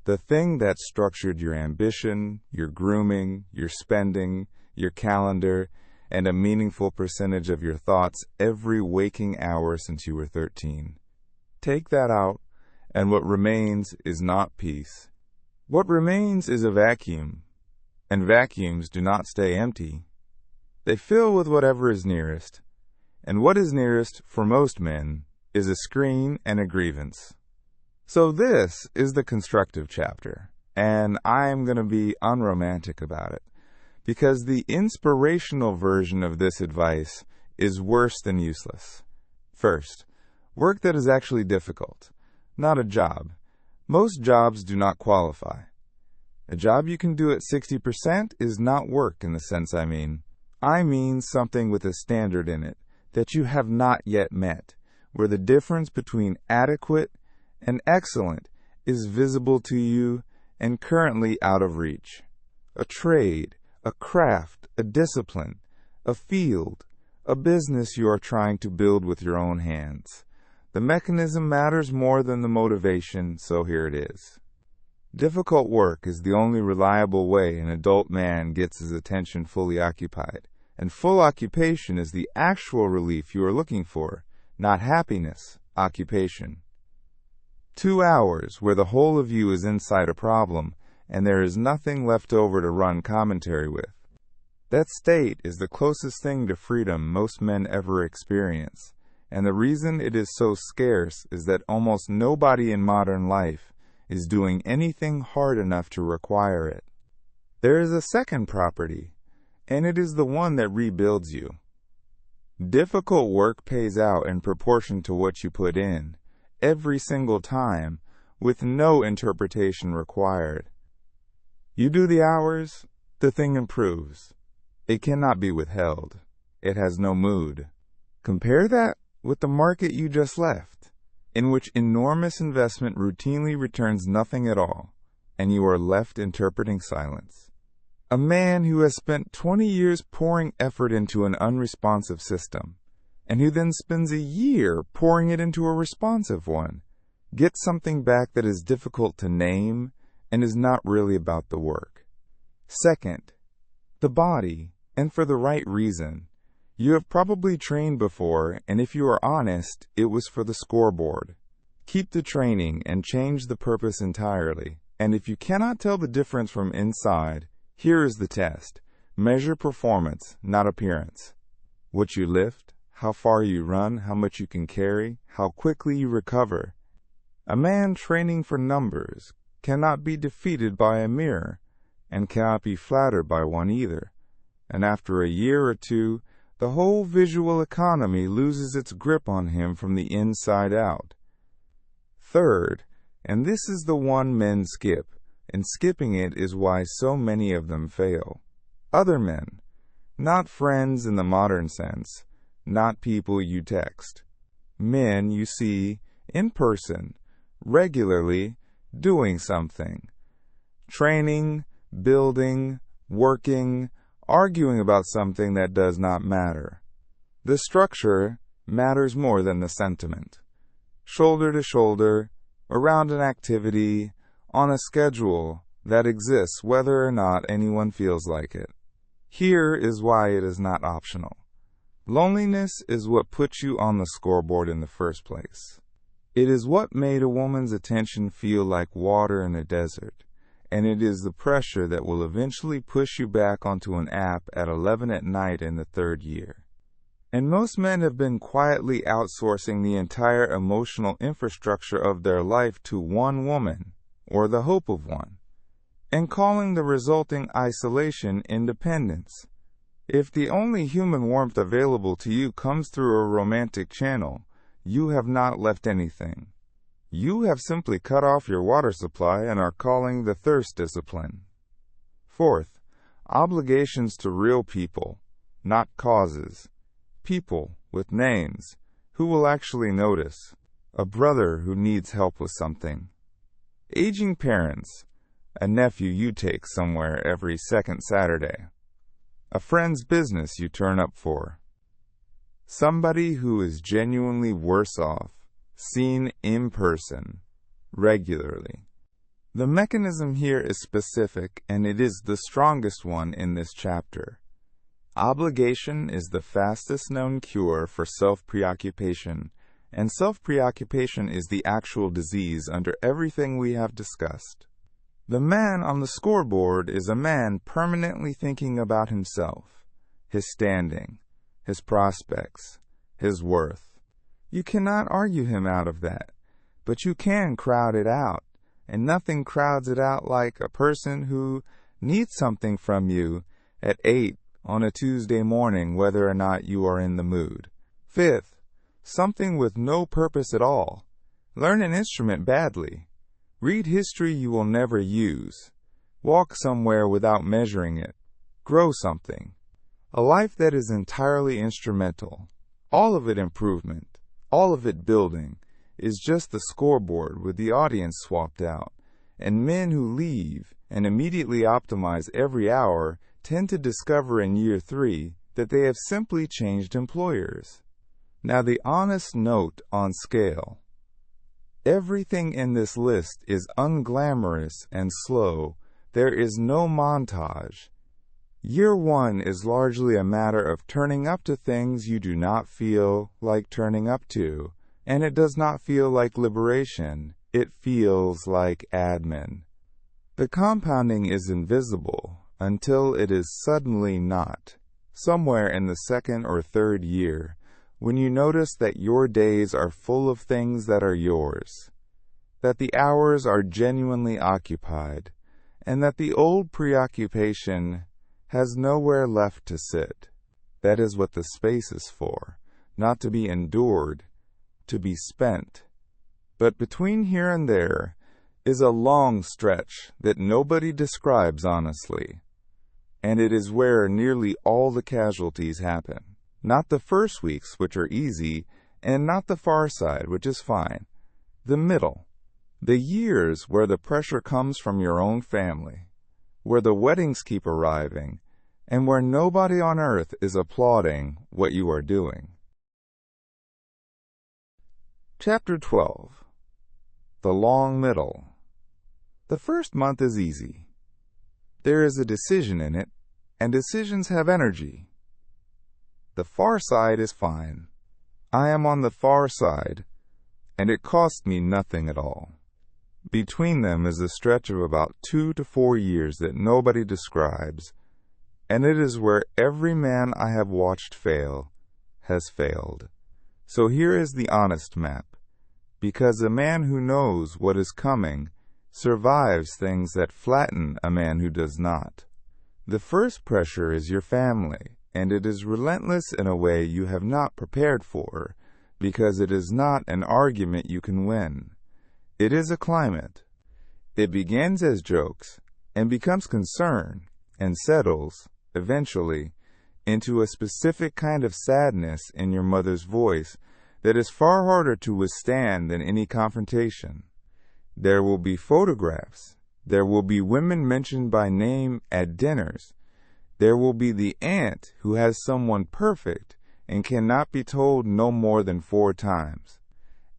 the thing that structured your ambition, your grooming, your spending, your calendar, and a meaningful percentage of your thoughts every waking hour since you were 13. Take that out, and what remains is not peace. What remains is a vacuum, and vacuums do not stay empty. They fill with whatever is nearest, and what is nearest, for most men, is a screen and a grievance. So this is the constructive chapter, and I'm going to be unromantic about it, because the inspirational version of this advice is worse than useless. First, work that is actually difficult, not a job. Most jobs do not qualify. A job you can do at 60% is not work in the sense I mean. I mean something with a standard in it that you have not yet met, where the difference between adequate and excellent is visible to you and currently out of reach. A trade, a craft, a discipline, a field, a business you are trying to build with your own hands. The mechanism matters more than the motivation, so here it is. Difficult work is the only reliable way an adult man gets his attention fully occupied, and full occupation is the actual relief you are looking for, not happiness, occupation. 2 hours where the whole of you is inside a problem, and there is nothing left over to run commentary with. That state is the closest thing to freedom most men ever experience, and the reason it is so scarce is that almost nobody in modern life is doing anything hard enough to require it. There is a second property, and it is the one that rebuilds you. Difficult work pays out in proportion to what you put in, every single time, with no interpretation required. You do the hours, the thing improves. It cannot be withheld. It has no mood. Compare that with the market you just left, in which enormous investment routinely returns nothing at all, and you are left interpreting silence. A man who has spent 20 years pouring effort into an unresponsive system, and who then spends a year pouring it into a responsive one, gets something back that is difficult to name and is not really about the work. Second, the body, and for the right reason. You have probably trained before, and if you are honest, it was for the scoreboard. Keep the training and change the purpose entirely, and if you cannot tell the difference from inside, here is the test. Measure performance, not appearance. What you lift, how far you run, how much you can carry, how quickly you recover. A man training for numbers cannot be defeated by a mirror, and cannot be flattered by one either. And after a year or two, the whole visual economy loses its grip on him from the inside out. Third, and this is the one men skip, and skipping it is why so many of them fail. Other men, not friends in the modern sense, not people you text. Men you see in person, regularly, doing something. Training, building, working, arguing about something that does not matter. The structure matters more than the sentiment. Shoulder to shoulder, around an activity, on a schedule that exists whether or not anyone feels like it. Here is why it is not optional. Loneliness is what puts you on the scoreboard in the first place. It is what made a woman's attention feel like water in a desert, and it is the pressure that will eventually push you back onto an app at 11 at night in the third year. And most men have been quietly outsourcing the entire emotional infrastructure of their life to one woman, or the hope of one, and calling the resulting isolation independence. If the only human warmth available to you comes through a romantic channel, you have not left anything. You have simply cut off your water supply and are calling the thirst discipline. Fourth, obligations to real people, not causes. People with names who will actually notice. A brother who needs help with something. Aging parents, a nephew you take somewhere every second Saturday. A friend's business you turn up for. Somebody who is genuinely worse off, seen in person, regularly. The mechanism here is specific, and it is the strongest one in this chapter. Obligation is the fastest known cure for self-preoccupation, and self-preoccupation is the actual disease under everything we have discussed. The man on the scoreboard is a man permanently thinking about himself, his standing, his prospects, his worth. You cannot argue him out of that, but you can crowd it out, and nothing crowds it out like a person who needs something from you at 8 on a Tuesday morning, whether or not you are in the mood. Fifth, something with no purpose at all. Learn an instrument badly. Read history you will never use. Walk somewhere without measuring it. Grow something. A life that is entirely instrumental, all of it improvement, all of it building, is just the scoreboard with the audience swapped out. And men who leave and immediately optimize every hour tend to discover in year 3 that they have simply changed employers. Now, the honest note on scale. Everything in this list is unglamorous and slow. There is no montage. Year 1 is largely a matter of turning up to things you do not feel like turning up to, and it does not feel like liberation. It feels like admin. The compounding is invisible until it is suddenly not. Somewhere in the 2nd or 3rd year, when you notice that your days are full of things that are yours, that the hours are genuinely occupied, and that the old preoccupation has nowhere left to sit. That is what the space is for, not to be endured, to be spent. But between here and there is a long stretch that nobody describes honestly, and it is where nearly all the casualties happen. Not the first weeks, which are easy, and not the far side, which is fine. The middle. The years where the pressure comes from your own family, where the weddings keep arriving, and where nobody on earth is applauding what you are doing. Chapter 12. The long middle. The first month is easy. There is a decision in it, and decisions have energy. The far side is fine. I am on the far side, and it cost me nothing at all. Between them is a stretch of about 2 to 4 years that nobody describes, and it is where every man I have watched fail has failed. So here is the honest map, because a man who knows what is coming survives things that flatten a man who does not. The first pressure is your family, and it is relentless in a way you have not prepared for, because it is not an argument you can win. It is a climate. It begins as jokes, and becomes concern, and settles, eventually, into a specific kind of sadness in your mother's voice that is far harder to withstand than any confrontation. There will be photographs. There will be women mentioned by name at dinners. There will be the aunt who has someone perfect and cannot be told no more than 4 times.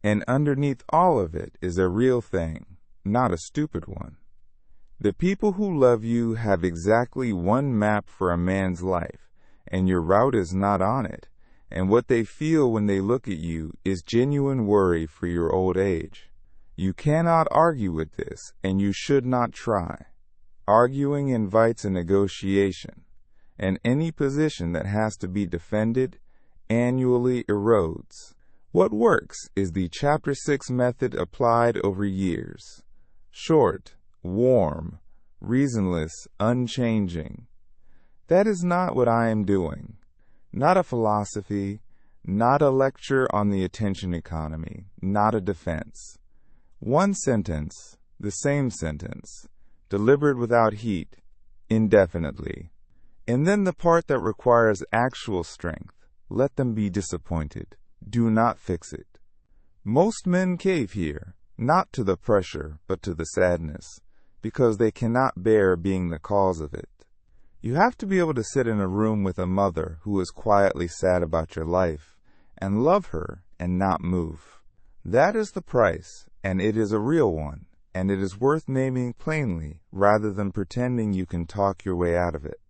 And underneath all of it is a real thing, not a stupid one. The people who love you have exactly one map for a man's life, and your route is not on it. And what they feel when they look at you is genuine worry for your old age. You cannot argue with this, and you should not try. Arguing invites a negotiation, and any position that has to be defended annually erodes. What works is the Chapter 6 method applied over years. Short, warm, reasonless, unchanging. That is not what I am doing. Not a philosophy, not a lecture on the attention economy, not a defense. One sentence, the same sentence, delivered without heat, indefinitely. And then the part that requires actual strength, let them be disappointed. Do not fix it. Most men cave here, not to the pressure, but to the sadness, because they cannot bear being the cause of it. You have to be able to sit in a room with a mother who is quietly sad about your life, and love her and not move. That is the price, and it is a real one, and it is worth naming plainly rather than pretending you can talk your way out of it.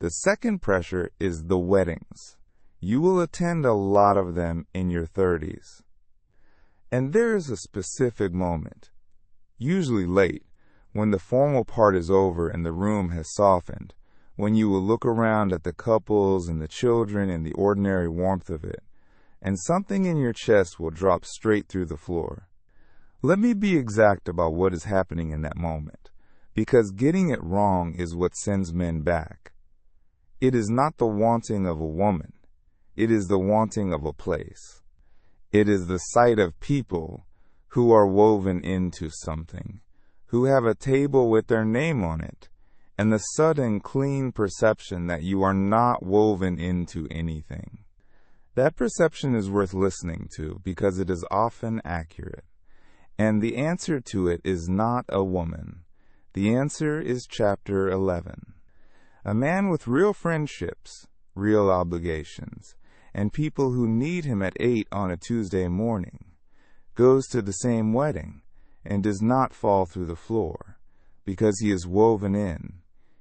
The second pressure is the weddings. You will attend a lot of them in your 30s. And there is a specific moment, usually late, when the formal part is over and the room has softened, when you will look around at the couples and the children in the ordinary warmth of it, and something in your chest will drop straight through the floor. Let me be exact about what is happening in that moment, because getting it wrong is what sends men back. It is not the wanting of a woman. It is the wanting of a place. It is the sight of people who are woven into something, who have a table with their name on it, and the sudden clean perception that you are not woven into anything. That perception is worth listening to because it is often accurate. And the answer to it is not a woman. The answer is chapter 11. A man with real friendships, real obligations, and people who need him at 8 on a Tuesday morning, goes to the same wedding and does not fall through the floor because he is woven in.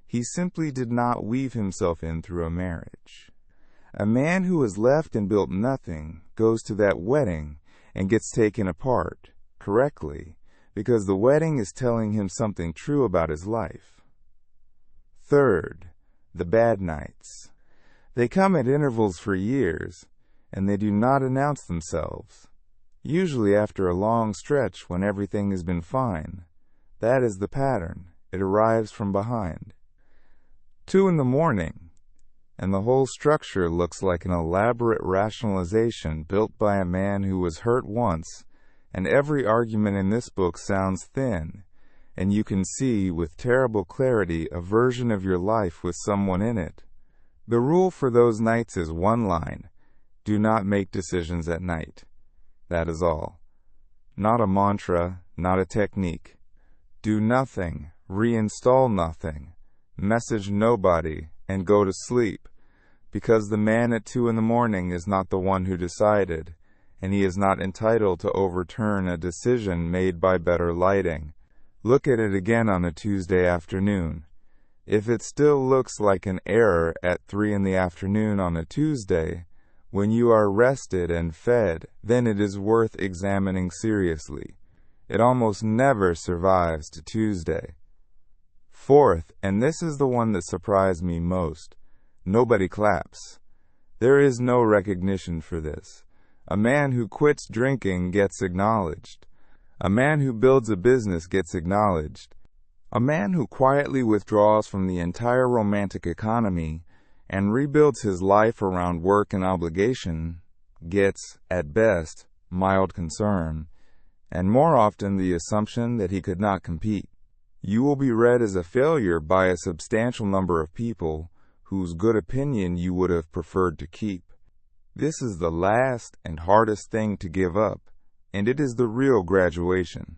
He simply did not weave himself in through a marriage. A man who has left and built nothing goes to that wedding and gets taken apart correctly because the wedding is telling him something true about his life. Third, the bad nights. They come at intervals for years, and they do not announce themselves. Usually after a long stretch when everything has been fine. That is the pattern. It arrives from behind. 2 in the morning, and the whole structure looks like an elaborate rationalization built by a man who was hurt once, and every argument in this book sounds thin, and you can see with terrible clarity a version of your life with someone in it. The rule for those nights is one line: do not make decisions at night. That is all. Not a mantra, not a technique. Do nothing, reinstall nothing, message nobody, and go to sleep, because the man at 2 in the morning is not the one who decided, and he is not entitled to overturn a decision made by better lighting. Look at it again on a Tuesday afternoon. If it still looks like an error at 3 in the afternoon on a Tuesday, when you are rested and fed, then it is worth examining seriously. It almost never survives to Tuesday. Fourth, and this is the one that surprised me most, nobody claps. There is no recognition for this. A man who quits drinking gets acknowledged. A man who builds a business gets acknowledged. A man who quietly withdraws from the entire romantic economy and rebuilds his life around work and obligation gets, at best, mild concern, and more often the assumption that he could not compete. You will be read as a failure by a substantial number of people whose good opinion you would have preferred to keep. This is the last and hardest thing to give up, and it is the real graduation.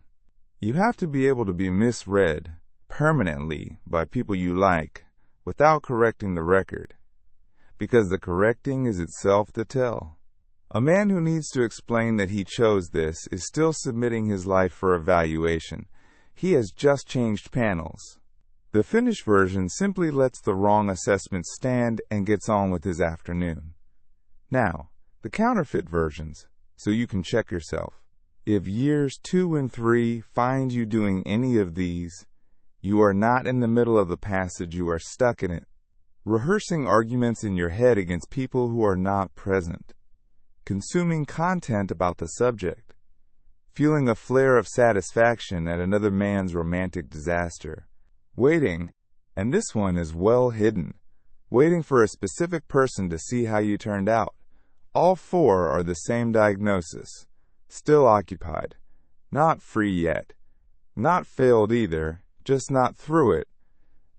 You have to be able to be misread permanently by people you like without correcting the record, because the correcting is itself the tell. A man who needs to explain that he chose this is still submitting his life for evaluation. He has just changed panels. The finished version simply lets the wrong assessment stand and gets on with his afternoon. Now, the counterfeit versions, so you can check yourself. If years 2 and 3 find you doing any of these, you are not in the middle of the passage, you are stuck in it, rehearsing arguments in your head against people who are not present, consuming content about the subject, feeling a flare of satisfaction at another man's romantic disaster, waiting, and this one is well hidden, waiting for a specific person to see how you turned out. All 4 are the same diagnosis, still occupied, not free yet, not failed either, just not through it.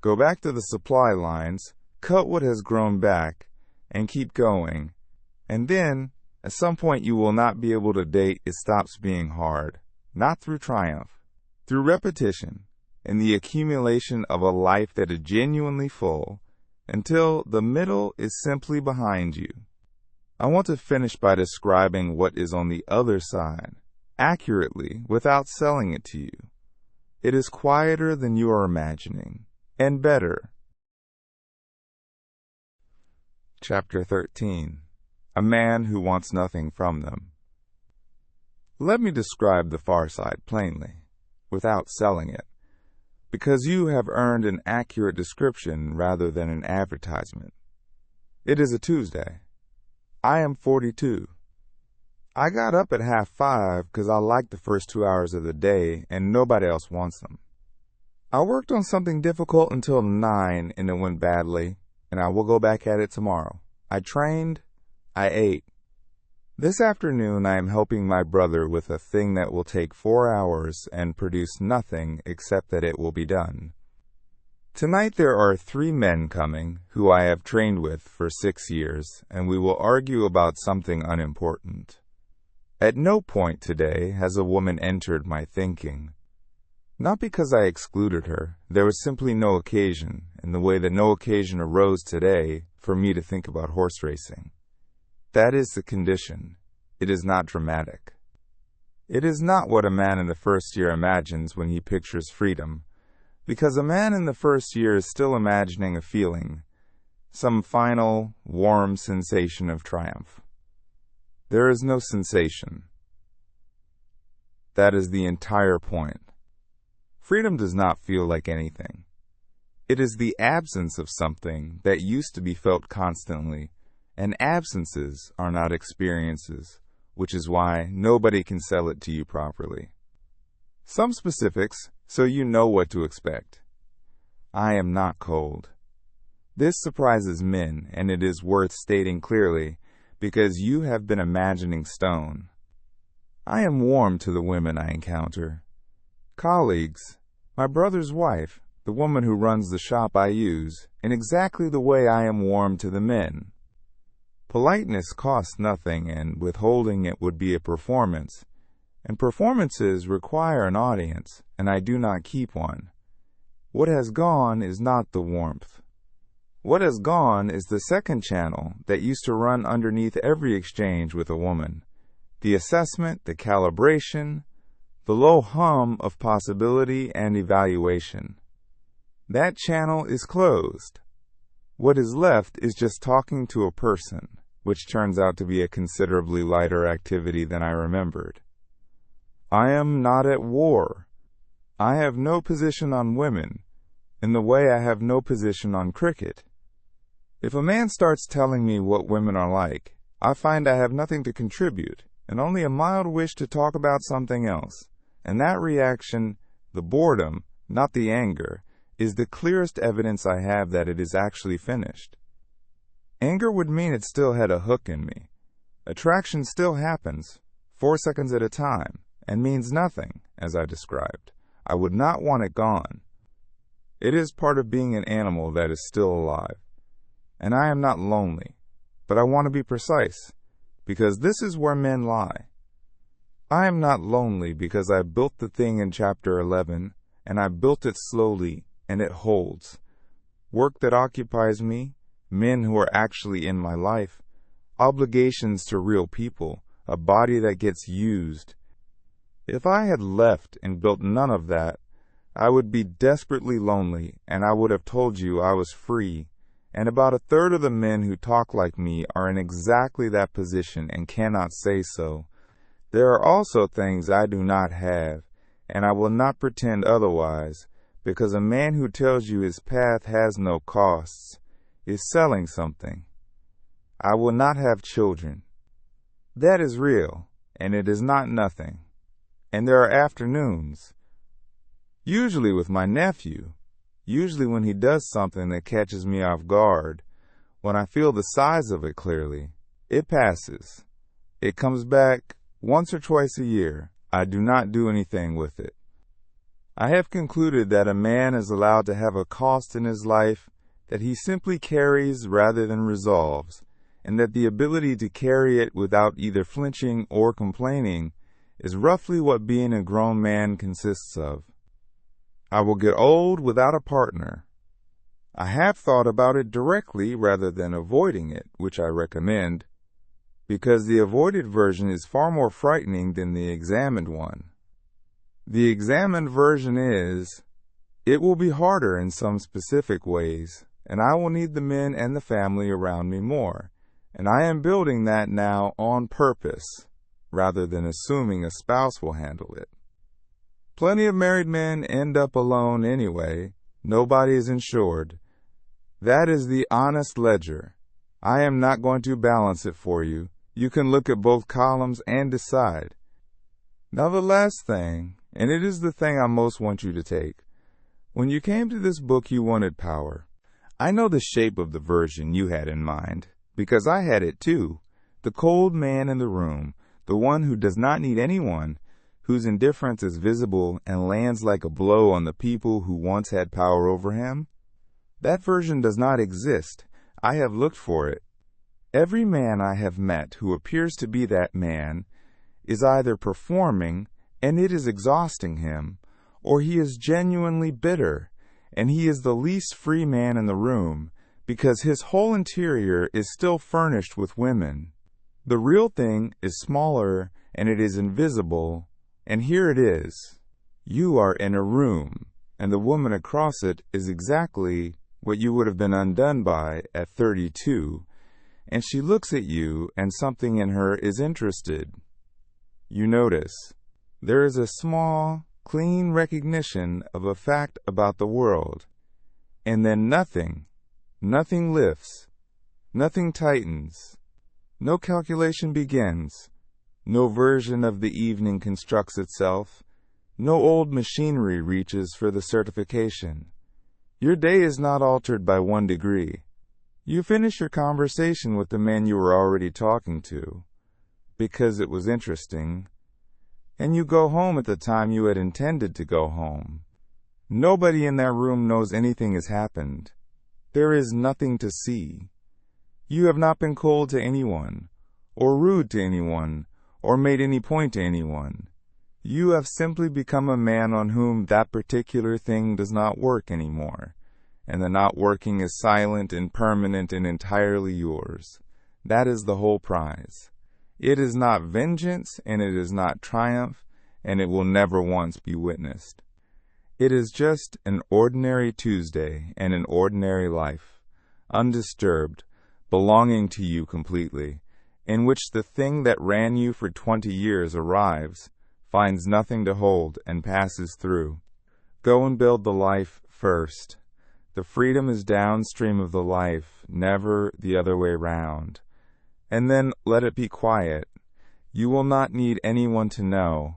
Go back to the supply lines, cut what has grown back, and keep going. And then, at some point you will not be able to date. It stops being hard, not through triumph, through repetition, and the accumulation of a life that is genuinely full, until the middle is simply behind you. I want to finish by describing what is on the other side, accurately, without selling it to you. It is quieter than you are imagining, and better. Chapter 13. A Man Who Wants Nothing from Them. Let me describe the far side plainly, without selling it, because you have earned an accurate description rather than an advertisement. It is a Tuesday. I am 42. I got up at 5:30 because I like the first 2 hours of the day and nobody else wants them. I worked on something difficult until 9 and it went badly, and I will go back at it tomorrow. I trained, I ate. This afternoon I am helping my brother with a thing that will take 4 hours and produce nothing except that it will be done. Tonight there are 3 men coming who I have trained with for 6 years, and we will argue about something unimportant. At no point today has a woman entered my thinking. Not because I excluded her, there was simply no occasion, in the way that no occasion arose today for me to think about horse racing. That is the condition. It is not dramatic. It is not what a man in the first year imagines when he pictures freedom, because a man in the first year is still imagining a feeling, some final, warm sensation of triumph. There is no sensation. That is the entire point. Freedom does not feel like anything. It is the absence of something that used to be felt constantly, and absences are not experiences, which is why nobody can sell it to you properly. Some specifics, so you know what to expect. I am not cold. This surprises men, and it is worth stating clearly, because you have been imagining stone. I am warm to the women I encounter. Colleagues, my brother's wife, the woman who runs the shop I use, in exactly the way I am warm to the men. Politeness costs nothing, and withholding it would be a performance, and performances require an audience, and I do not keep one. What has gone is not the warmth. What has gone is the second channel that used to run underneath every exchange with a woman. The assessment, the calibration, the low hum of possibility and evaluation. That channel is closed. What is left is just talking to a person, which turns out to be a considerably lighter activity than I remembered. I am not at war. I have no position on women, in the way I have no position on cricket. If a man starts telling me what women are like, I find I have nothing to contribute, and only a mild wish to talk about something else. And that reaction, the boredom, not the anger, is the clearest evidence I have that it is actually finished. Anger would mean it still had a hook in me. Attraction still happens, 4 seconds at a time, and means nothing, as I described. I would not want it gone. It is part of being an animal that is still alive. And I am not lonely, but I want to be precise, because this is where men lie. I am not lonely because I built the thing in chapter 11, and I built it slowly, and it holds. Work that occupies me, men who are actually in my life, obligations to real people, a body that gets used. If I had left and built none of that, I would be desperately lonely, and I would have told you I was free. And about a third of the men who talk like me are in exactly that position and cannot say so. There are also things I do not have, and I will not pretend otherwise, because a man who tells you his path has no costs is selling something. I will not have children. That is real, and it is not nothing. And there are afternoons, usually with my nephew, usually when he does something that catches me off guard, when I feel the size of it clearly. It passes. It comes back once or twice a year. I do not do anything with it. I have concluded that a man is allowed to have a cost in his life that he simply carries rather than resolves, and that the ability to carry it without either flinching or complaining is roughly what being a grown man consists of. I will get old without a partner. I have thought about it directly rather than avoiding it, which I recommend, because the avoided version is far more frightening than the examined one. The examined version is, it will be harder in some specific ways, and I will need the men and the family around me more, and I am building that now on purpose, rather than assuming a spouse will handle it. Plenty of married men end up alone anyway. Nobody is insured. That is the honest ledger. I am not going to balance it for you. You can look at both columns and decide. Now the last thing, and it is the thing I most want you to take. When you came to this book, you wanted power. I know the shape of the version you had in mind, because I had it too. The cold man in the room, the one who does not need anyone, whose indifference is visible and lands like a blow on the people who once had power over him. That version does not exist. I have looked for it. Every man I have met who appears to be that man is either performing, and it is exhausting him, or he is genuinely bitter, and he is the least free man in the room, because his whole interior is still furnished with women. The real thing is smaller, and it is invisible, and here it is. You are in a room, and the woman across it is exactly what you would have been undone by at 32, and she looks at you, and something in her is interested. You notice. There is a small, clean recognition of a fact about the world, and then nothing lifts, nothing tightens, no calculation begins, no version of the evening constructs itself, no old machinery reaches for the certification. Your day is not altered by 1 degree. You finish your conversation with the man you were already talking to, because it was interesting, and you go home at the time you had intended to go home. Nobody in that room knows anything has happened. There is nothing to see. You have not been cold to anyone, or rude to anyone, or made any point to anyone. You have simply become a man on whom that particular thing does not work anymore, and the not working is silent and permanent and entirely yours. That is the whole prize. It is not vengeance, and it is not triumph, and it will never once be witnessed. It is just an ordinary Tuesday and an ordinary life, undisturbed, belonging to you completely, in which the thing that ran you for 20 years arrives, finds nothing to hold, and passes through. Go and build the life first. The freedom is downstream of the life, never the other way round. And then let it be quiet. You will not need anyone to know.